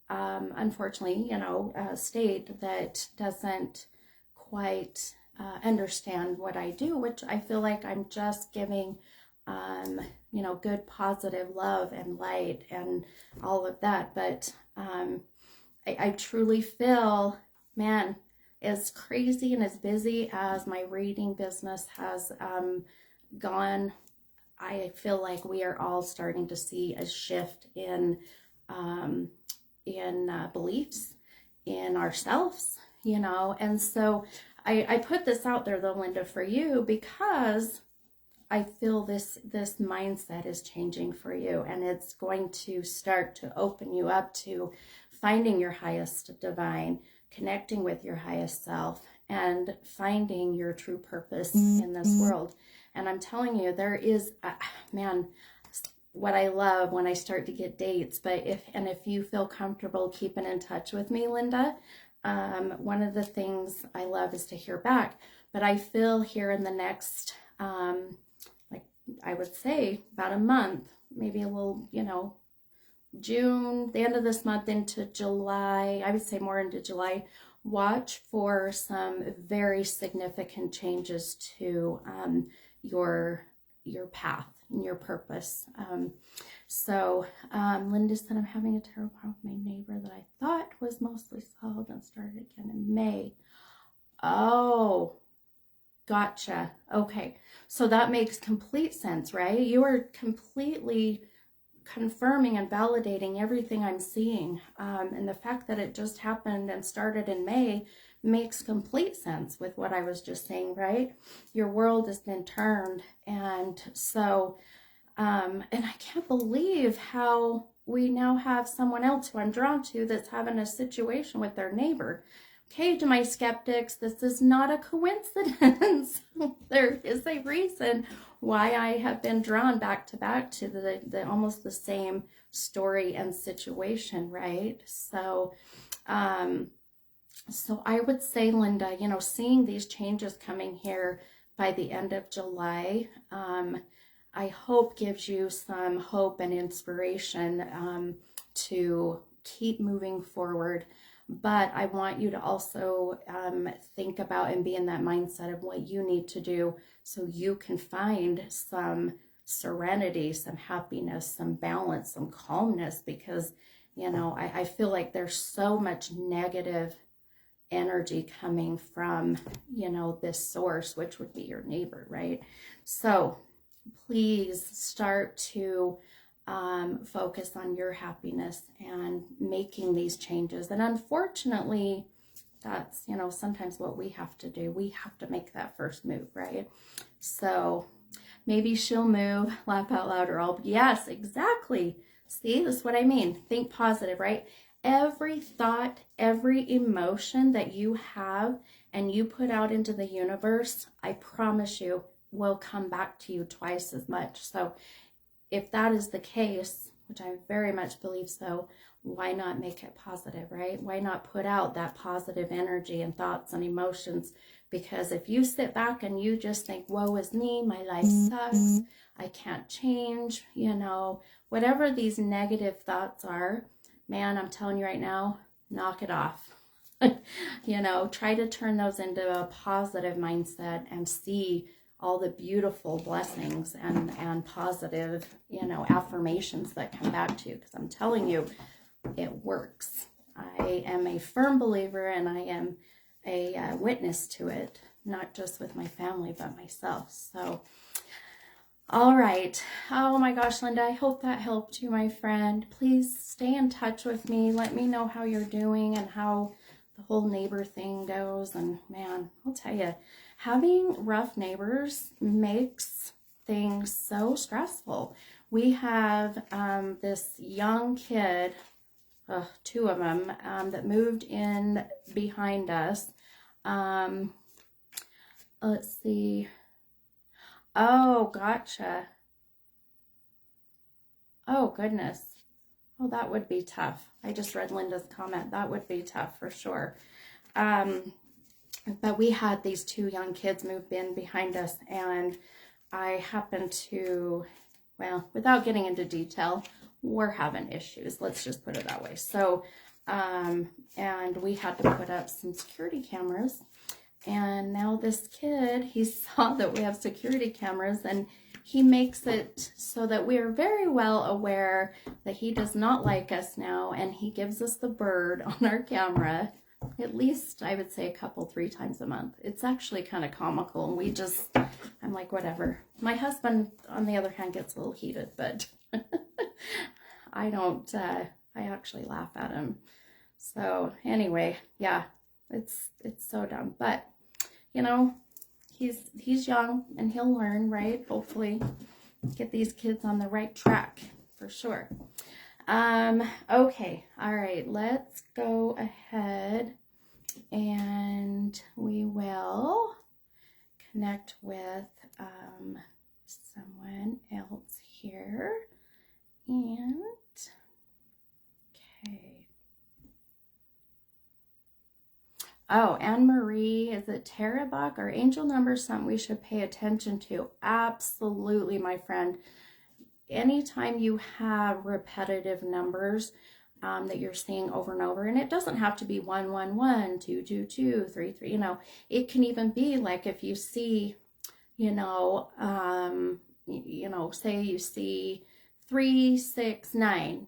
unfortunately, you know, state that doesn't quite understand what I do, which I feel like I'm just giving, you know, good positive love and light and all of that. But I truly feel, man, as crazy and as busy as my reading business has gone, I feel like we are all starting to see a shift in beliefs in ourselves, you know. And so I put this out there though, Linda, for you, because I feel this mindset is changing for you, and it's going to start to open you up to finding your highest divine, connecting with your highest self, and finding your true purpose in this world. And I'm telling you, there is, man, what I love when I start to get dates, but if you feel comfortable keeping in touch with me, Linda, one of the things I love is to hear back. But I feel here in the next, like I would say about a month, maybe a little, you know, June, the end of this month into July, I would say more into July, watch for some very significant changes to your path and your purpose. Linda said, I'm having a terrible problem with my neighbor that I thought was mostly solved and started again in May. Oh, gotcha. Okay. So that makes complete sense, right? You are completely confirming and validating everything I'm seeing. And the fact that it just happened and started in May makes complete sense with what I was just saying, right? Your world has been turned. And so, and I can't believe how we now have someone else who I'm drawn to that's having a situation with their neighbor. Okay, to my skeptics, this is not a coincidence. There is a reason why I have been drawn back to the almost the same story and situation, right? So, so I would say, Linda, you know, seeing these changes coming here by the end of July, I hope gives you some hope and inspiration to keep moving forward. But I want you to also think about and be in that mindset of what you need to do so you can find some serenity, some happiness, some balance, some calmness, because, you know, I feel like there's so much negative energy coming from, you know, this source, which would be your neighbor, right? So please start to focus on your happiness and making these changes. And unfortunately, that's, you know, sometimes what we have to do. We have to make that first move, right? So maybe she'll move, laugh out loud, or I'll, yes, exactly. See, this is what I mean. Think positive, right? Every thought, every emotion that you have and you put out into the universe, I promise you, will come back to you twice as much. So if that is the case, which I very much believe so, why not make it positive, right? Why not put out that positive energy and thoughts and emotions? Because if you sit back and you just think, woe is me, my life sucks, I can't change, you know, whatever these negative thoughts are, man, I'm telling you right now, knock it off. You know, try to turn those into a positive mindset and see all the beautiful blessings and positive, affirmations that come back to you. Because I'm telling you, it works. I am a firm believer, and I am a witness to it, not just with my family, but myself. So, all right. Oh my gosh, Linda, I hope that helped you, my friend. Please stay in touch with me. Let me know how you're doing and how the whole neighbor thing goes. And man, I'll tell you, having rough neighbors makes things so stressful. We have this young kid, two of them, that moved in behind us. Let's see. Oh, gotcha. Oh, goodness. Oh, that would be tough. I just read Linda's comment. That would be tough for sure. But we had these two young kids move in behind us, and I happened to, well, without getting into detail, we're having issues. Let's just put it that way. So, and we had to put up some security cameras. And now this kid, he saw that we have security cameras, and he makes it so that we are very well aware that he does not like us now, and he gives us the bird on our camera at least, I would say, 3 times a month. It's actually kind of comical, and I'm like, whatever. My husband, on the other hand, gets a little heated, but I don't, I actually laugh at him. So anyway, yeah, it's so dumb, but he's young and he'll learn, right? Hopefully get these kids on the right track for sure. Okay. All right. Let's go ahead and we will connect with, someone else here. And okay. Oh, Anne-Marie, is it Tarabach? Are angel numbers something we should pay attention to? Absolutely, my friend. Anytime you have repetitive numbers that you're seeing over and over, and it doesn't have to be 111, 222, 33, it can even be like if you see, say you see 369,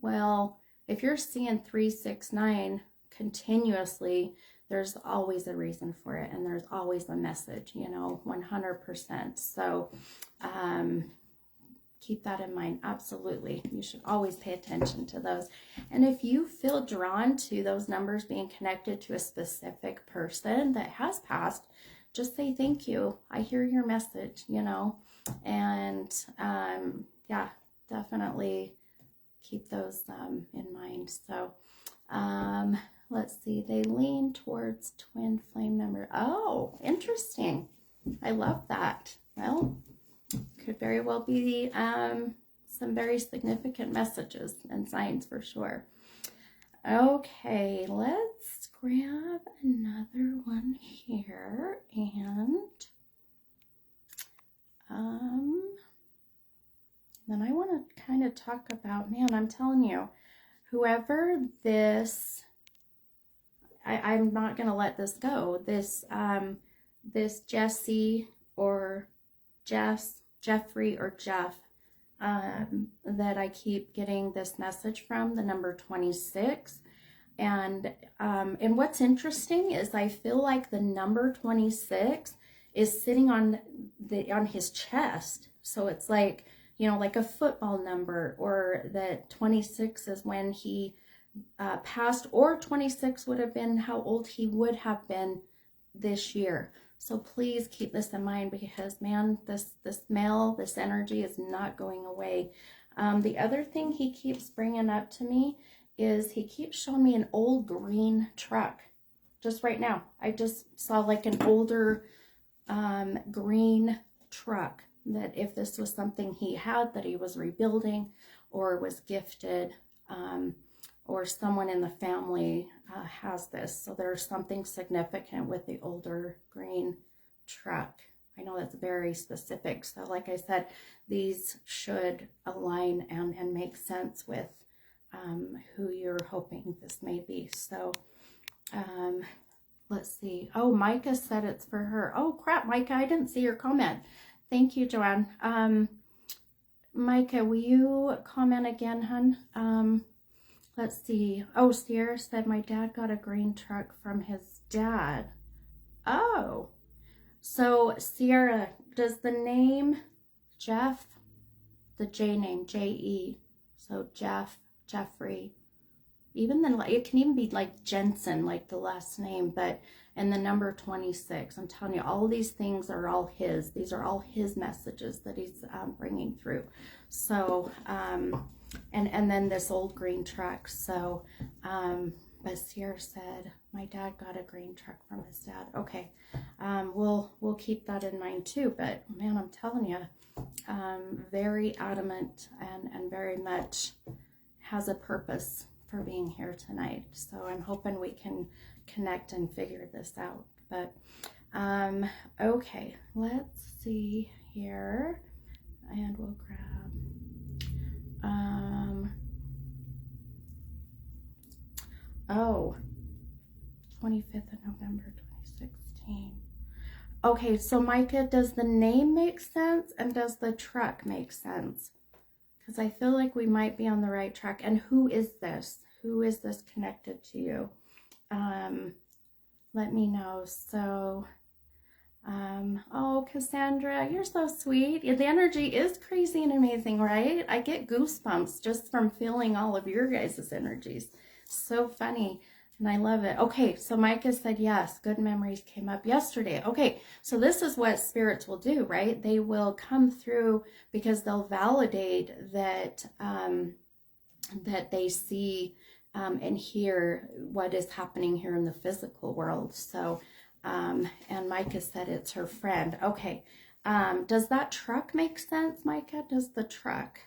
well, if you're seeing 369 continuously, there's always a reason for it, and there's always a message, 100%. So keep that in mind. Absolutely, you should always pay attention to those. And if you feel drawn to those numbers being connected to a specific person that has passed, just say thank you, I hear your message, and yeah, definitely keep those in mind. So let's see, they lean towards twin flame number. Oh, interesting. I love that. Well, could very well be some very significant messages and signs for sure. Okay, let's grab another one here, and then I want to kind of talk about, man, I'm telling you, whoever this, I'm not going to let this go. This Jesse or Jeffrey or Jeff, that I keep getting this message from, the number 26. And what's interesting is I feel like the number 26 is sitting on his chest. So it's like, like a football number, or that 26 is when he passed, or 26 would have been how old he would have been this year. So please keep this in mind, because man, this energy is not going away. The other thing he keeps bringing up to me is he keeps showing me an old green truck. Just right now, I just saw like an older green truck, that if this was something he had that he was rebuilding or was gifted, or someone in the family has this. So there's something significant with the older green truck. I know that's very specific. So like I said, these should align and make sense with who you're hoping this may be. So let's see. Oh, Micah said it's for her. Oh, crap, Micah, I didn't see your comment. Thank you, Joanne. Micah, will you comment again, hun? Let's see. Oh, Sierra said my dad got a green truck from his dad. Oh, so Sierra, does the name Jeff, the J name, J-E, so Jeff, Jeffrey, even then it can even be like Jensen, like the last name, but and the number 26, I'm telling you, all these things are all his. These are all his messages that he's bringing through. So and then this old green truck. So but Sierra said my dad got a green truck from his dad. Okay, we'll keep that in mind too. But man, I'm telling you, very adamant and very much has a purpose for being here tonight. So I'm hoping we can connect and figure this out. But okay, let's see here, and we'll grab oh, 25th of November 2016. Okay, so Micah, does the name make sense and does the truck make sense? Because I feel like we might be on the right track. And who is this? Who is this connected to you? Let me know. So, oh, Cassandra, you're so sweet. The energy is crazy and amazing, right? I get goosebumps just from feeling all of your guys' energies. So funny. And I love it. Okay, so Micah said, yes, good memories came up yesterday. Okay, so this is what spirits will do, right? They will come through because they'll validate that, that they see and hear what is happening here in the physical world. So, and Micah said it's her friend. Okay, does that truck make sense, Micah? Does the truck?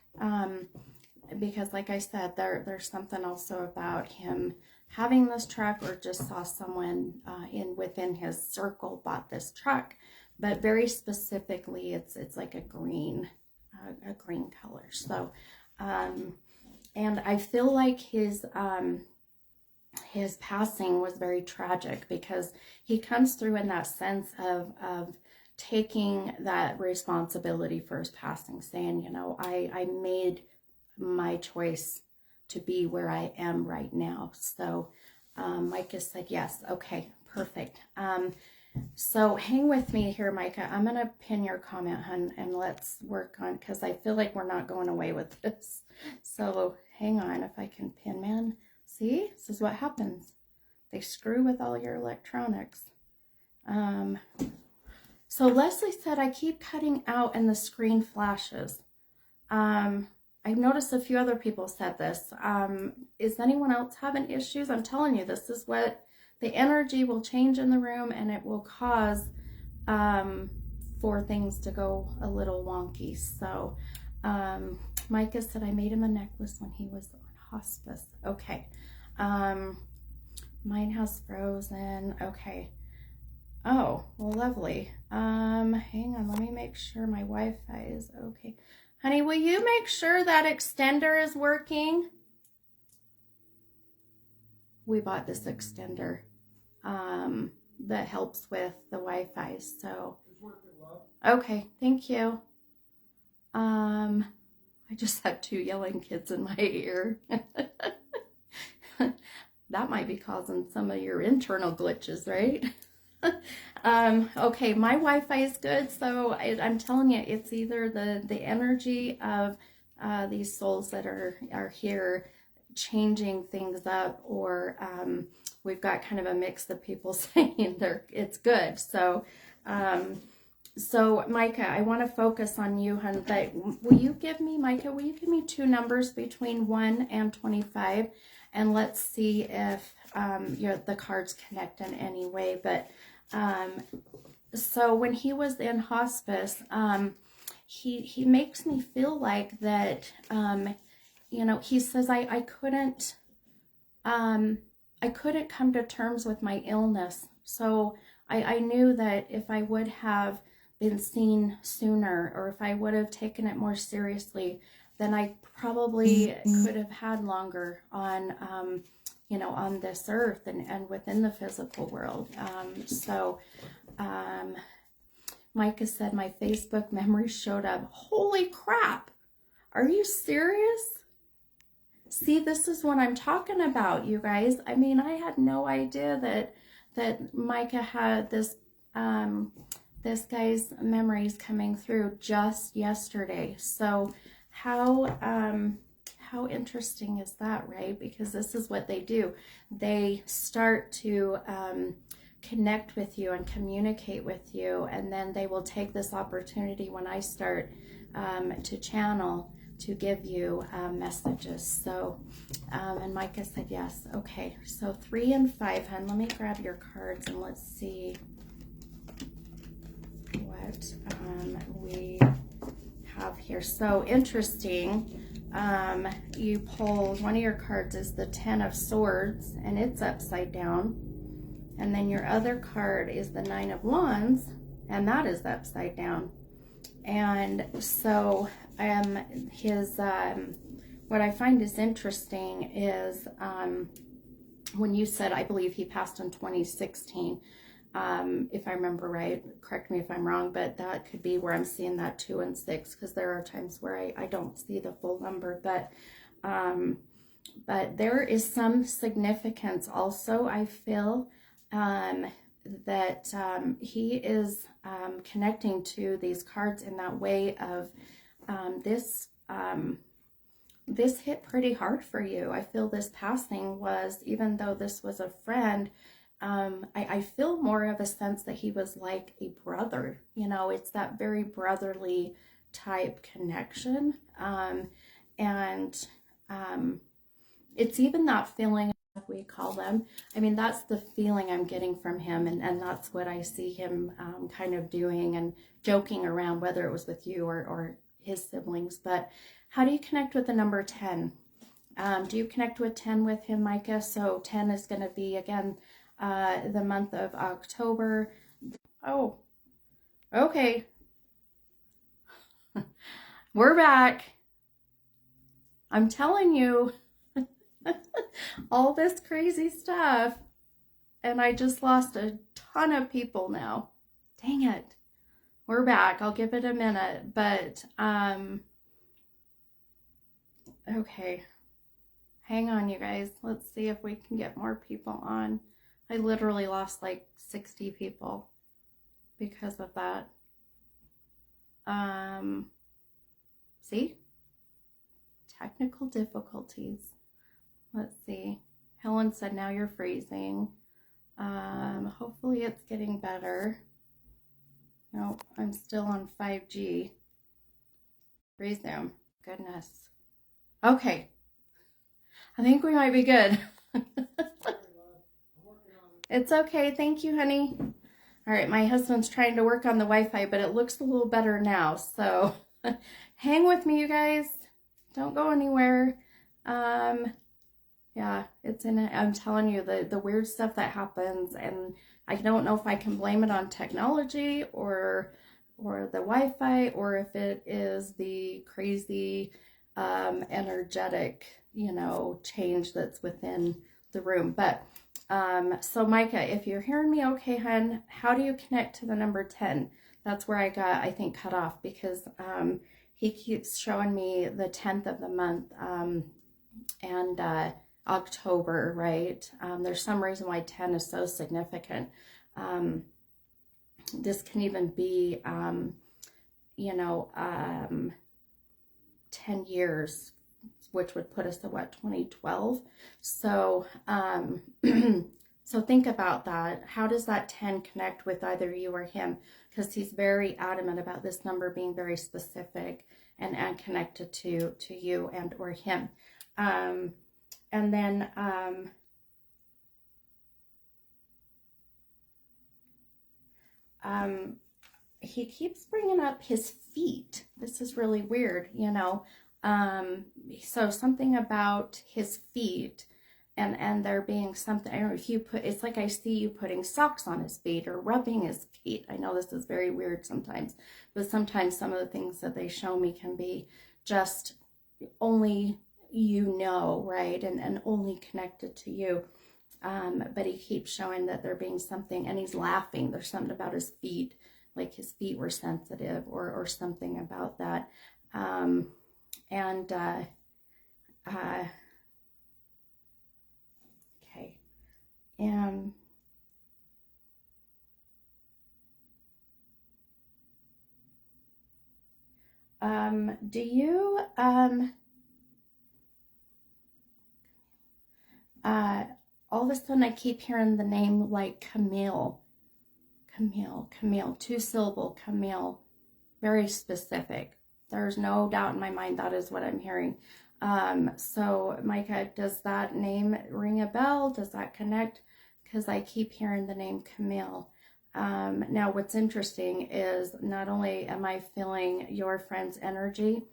Because like I said, there's something also about him having this truck, or just saw someone within his circle bought this truck, but very specifically it's like a green color. So and I feel like his passing was very tragic because he comes through in that sense of taking that responsibility for his passing, saying, you know, I made my choice to be where I am right now. So Micah said yes. Okay, perfect. So hang with me here, Micah. I'm gonna pin your comment, hun, and let's work on, because I feel like we're not going away with this. So hang on, if I can pin, man. See, this is what happens. They screw with all your electronics. So Leslie said, I keep cutting out and the screen flashes. I've noticed a few other people said this. Is anyone else having issues? I'm telling you, this is what the energy will change in the room, and it will cause for things to go a little wonky. So Micah said, I made him a necklace when he was on hospice. Okay. Mine has frozen. Okay. Oh, well, lovely. Hang on, let me make sure my Wi-Fi is okay. Honey, will you make sure that extender is working? We bought this extender that helps with the Wi-Fi, so. It's working well. Okay, thank you. I just had 2 yelling kids in my ear. That might be causing some of your internal glitches, right? Okay, my Wi-Fi is good, so I'm telling you, it's either the energy of these souls that are here changing things up, or we've got kind of a mix of people saying it's good. So so Micah, I want to focus on you, hun, but will you give me, Micah, will you give me 2 numbers between 1 and 25, and let's see if the cards connect in any way. But so when he was in hospice, he makes me feel like that, you know, he says I couldn't come to terms with my illness. So I knew that if I would have been seen sooner, or if I would have taken it more seriously, then I probably could have had longer on you know, on this earth and within the physical world. Micah said, my Facebook memories showed up. Holy crap. Are you serious? See, this is what I'm talking about, you guys. I mean, I had no idea that Micah had this guy's memories coming through just yesterday. So how interesting is that, right? Because this is what they do. They start to connect with you and communicate with you, and then they will take this opportunity when I start to channel to give you messages. So and Micah said yes. Okay, so 3 and 5, hun. Let me grab your cards and let's see what we have here. So interesting. You pulled, one of your cards is the 10 of Swords, and it's upside down. And then your other card is the 9 of Wands, and that is upside down. And so what I find is interesting is when you said, I believe he passed in 2016, if I remember right, correct me if I'm wrong, but that could be where I'm seeing that 2 and 6, because there are times where I don't see the full number, but there is some significance also, I feel, that he is connecting to these cards in that way of this hit pretty hard for you. I feel this passing was, even though this was a friend, I feel more of a sense that he was like a brother. You know, it's that very brotherly type connection. It's even that feeling, we call them. I mean, that's the feeling I'm getting from him, and that's what I see him kind of doing and joking around, whether it was with you or his siblings. But how do you connect with the number 10? Do you connect with 10 with him, Micah? So 10 is going to be, again, the month of October. Oh, okay. We're back. I'm telling you. All this crazy stuff, and I just lost a ton of people now. Dang it. We're back. I'll give it a minute, but okay, hang on, you guys. Let's see if we can get more people on. I literally lost like 60 people because of that. See, technical difficulties. Let's see. Helen said, now you're freezing. Hopefully it's getting better. No, I'm still on 5G. Resume. Goodness. Okay. I think we might be good. It's okay. Thank you, honey. All right. My husband's trying to work on the Wi-Fi, but it looks a little better now. So hang with me, you guys. Don't go anywhere. Yeah, it's in it. I'm telling you, the weird stuff that happens, and I don't know if I can blame it on technology or the Wi-Fi, or if it is the crazy energetic, you know, change that's within the room. But so Micah, if you're hearing me okay, hun, how do you connect to the number 10? That's where I got, I think, cut off, because he keeps showing me the 10th of the month, and October, right? There's some reason why 10 is so significant. This can even be, 10 years, which would put us at what, 2012? So, so think about that. How does that 10 connect with either you or him? Because he's very adamant about this number being very specific and connected to you and or him. And then he keeps bringing up his feet. This is really weird, you know. So something about his feet, and there being something, I don't know if you put, it's like I see you putting socks on his feet or rubbing his feet. I know this is very weird sometimes, but sometimes some of the things that they show me can be just only, you know, right? And only connected to you. But he keeps showing that there being something, and he's laughing. There's something about his feet, like his feet were sensitive, or something about that. And okay. And do you all of a sudden I keep hearing the name like Camille, Camille, 2 syllable Camille, very specific. There's no doubt in my mind that is what I'm hearing. So Micah, does that name ring a bell? Does that connect? Because I keep hearing the name Camille. Now what's interesting is not only am I feeling your friend's energy,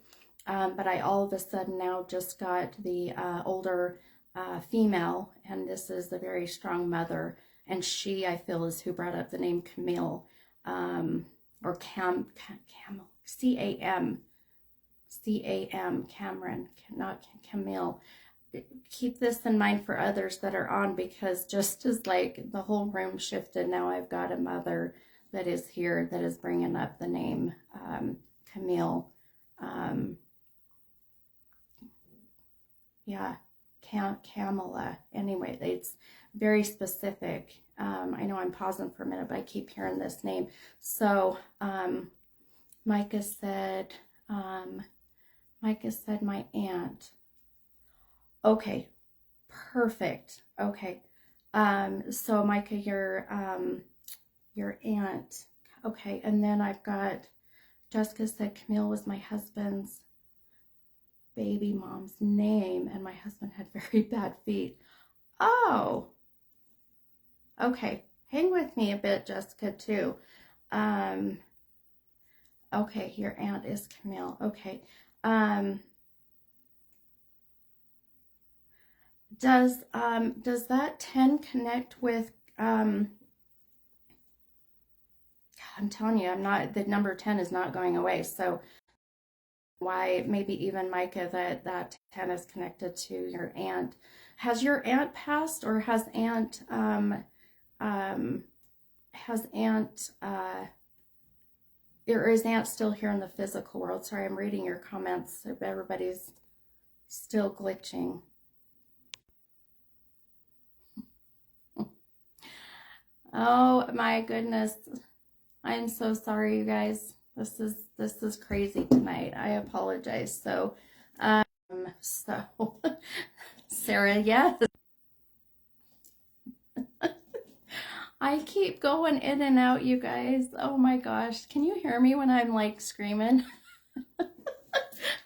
but I all of a sudden now just got the older female, and this is the very strong mother, and she, I feel, is who brought up the name Camille, or Camel, C-A-M, Cameron, not Camille. Keep this in mind for others that are on, because just as like the whole room shifted, now I've got a mother that is here that is bringing up the name Camille. Yeah, Camilla. Anyway, it's very specific. I know I'm pausing for a minute, but I keep hearing this name. So Micah said my aunt. Okay, perfect. Okay. So Micah, your aunt. Okay, and then I've got Jessica said Camille was my husband's baby mom's name, and my husband had very bad feet. Oh, okay. Hang with me a bit, Jessica, too. Okay, your aunt is Camille. Okay. Does that 10 connect with I'm telling you, the number 10 is not going away. So why maybe even Micah, that 10 is connected to your aunt. Has your aunt passed, or has aunt or is aunt still here in the physical world? Sorry, I'm reading your comments. Everybody's still glitching. Oh my goodness. I'm so sorry, you guys. This is crazy tonight. I apologize. So Sarah, yes. I keep going in and out, you guys. Oh my gosh. Can you hear me when I'm like screaming?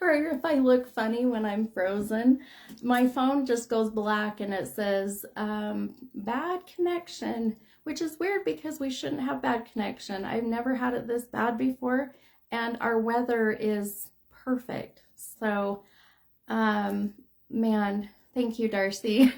Or if I look funny when I'm frozen? My phone just goes black and it says bad connection, which is weird because we shouldn't have bad connection. I've never had it this bad before, and our weather is perfect. So, man, thank you, Darcy.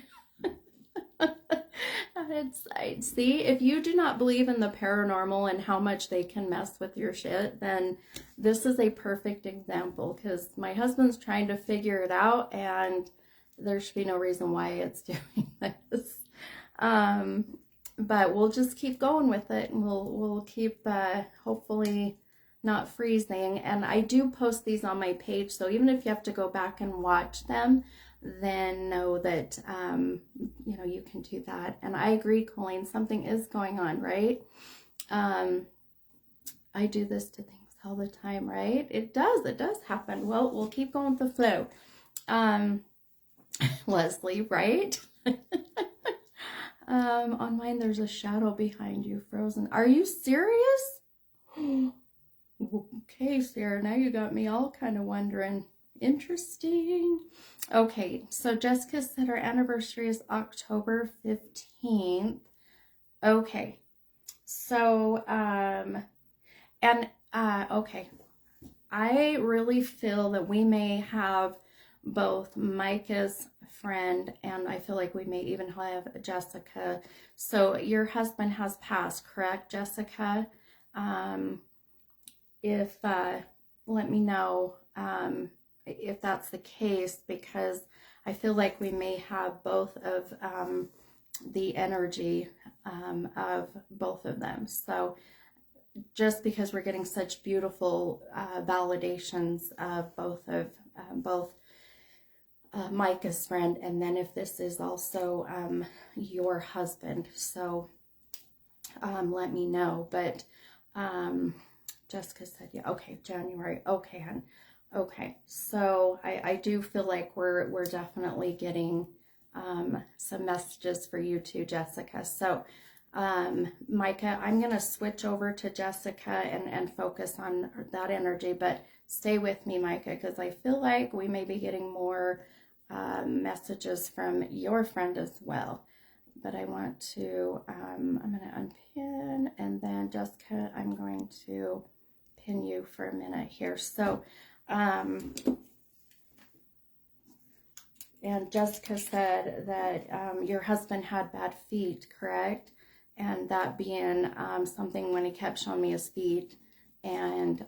See, if you do not believe in the paranormal and how much they can mess with your shit, then this is a perfect example, because my husband's trying to figure it out, and there should be no reason why it's doing this. But we'll just keep going with it, and we'll keep hopefully not freezing. And I do post these on my page, so even if you have to go back and watch them, then know that you can do that. And I agree, Colleen, something is going on, right? I do this to things all the time, right? It does happen. Well, we'll keep going with the flow. Leslie, right? On mine there's a shadow behind you, frozen. Are you serious? Okay, Sarah, now you got me all kind of wondering. Interesting. Okay, so Jessica said our anniversary is October 15th. Okay, so okay, I really feel that we may have both Micah's friend, and I feel like we may even have Jessica. So your husband has passed, correct, Jessica? If let me know if that's the case, because I feel like we may have both of the energy of both of them. So just because we're getting such beautiful validations of both Micah's friend, and then if this is also your husband, so let me know. But Jessica said, yeah, okay, January, okay, hon. Okay, so I do feel like we're definitely getting some messages for you too, Jessica. So Micah, I'm going to switch over to Jessica and focus on that energy, but stay with me, Micah, because I feel like we may be getting more messages from your friend as well. But I want to, I'm going to unpin, and then Jessica, I'm going to pin you for a minute here. So, and Jessica said that your husband had bad feet, correct? And that being something when he kept showing me his feet, and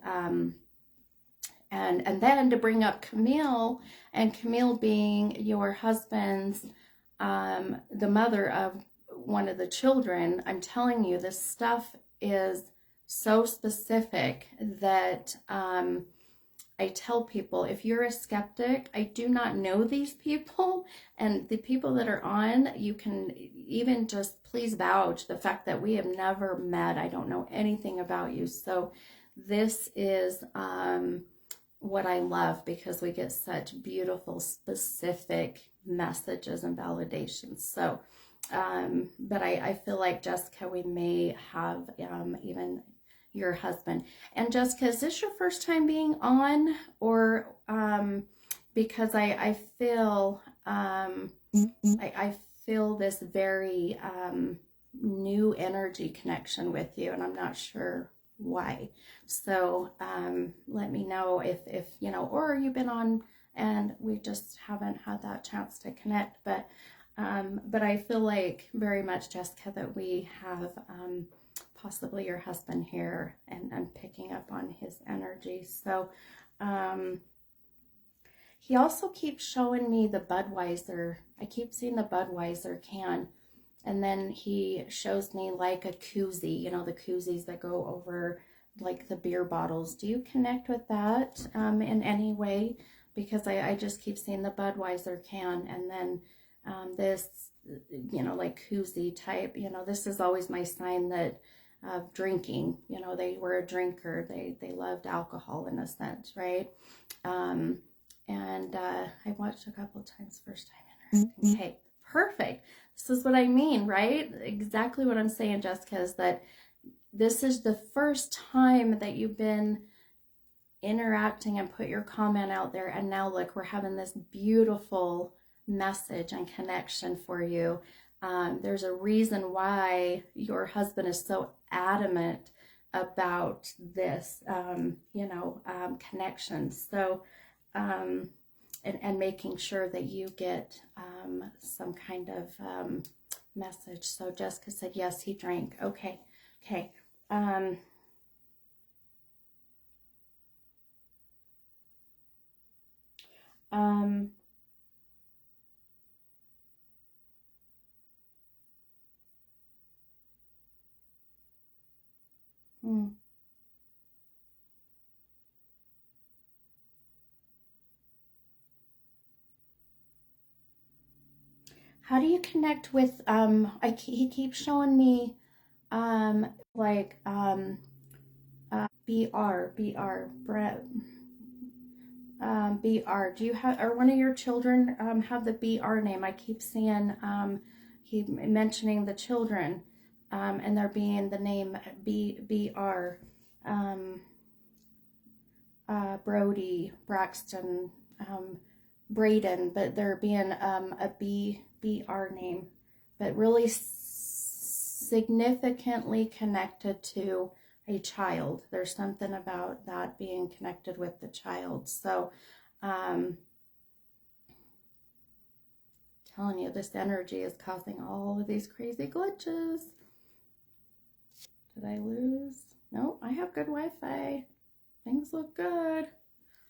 then to bring up Camille, and Camille being your husband's the mother of one of the children. I'm telling you, this stuff is so specific that I tell people, if you're a skeptic, I do not know these people, and the people that are on, you can even just please vouch the fact that we have never met. I don't know anything about you. So this is what I love, because we get such beautiful, specific messages and validations. So, but I feel like, Jessica, we may have even your husband. And Jessica, is this your first time being on, or because I feel I feel this very new energy connection with you, and I'm not sure why. So let me know if you know, or you've been on and we just haven't had that chance to connect. But I feel like very much, Jessica, that we have possibly your husband here, and picking up on his energy. So he also keeps showing me the Budweiser. I keep seeing the Budweiser can. And then he shows me like a koozie, you know, the koozies that go over like the beer bottles. Do you connect with that in any way? Because I just keep seeing the Budweiser can, and then this, you know, like koozie type, you know, this is always my sign that of drinking, you know, they were a drinker. They loved alcohol in a sense, right? And I watched a couple of times, first time interesting. Okay, perfect. This is what I mean, right? Exactly what I'm saying, Jessica, is that this is the first time that you've been interacting and put your comment out there. And now look, we're having this beautiful message and connection for you. There's a reason why your husband is so adamant about this, you know, connection. So, and making sure that you get some kind of message. So Jessica said, yes, he drank. Okay. Okay. Hmm. How do you connect with, he keeps showing me, like, BR, Brett, BR. Do you have, or one of your children have the BR name? I keep seeing he mentioning the children, and there being the name BR, Brody, Braxton, Braden, but there being a BR name, but really significantly connected to a child. There's something about that being connected with the child. So telling you, this energy is causing all of these crazy glitches. Did I lose? No, I have good Wi-Fi. Things look good.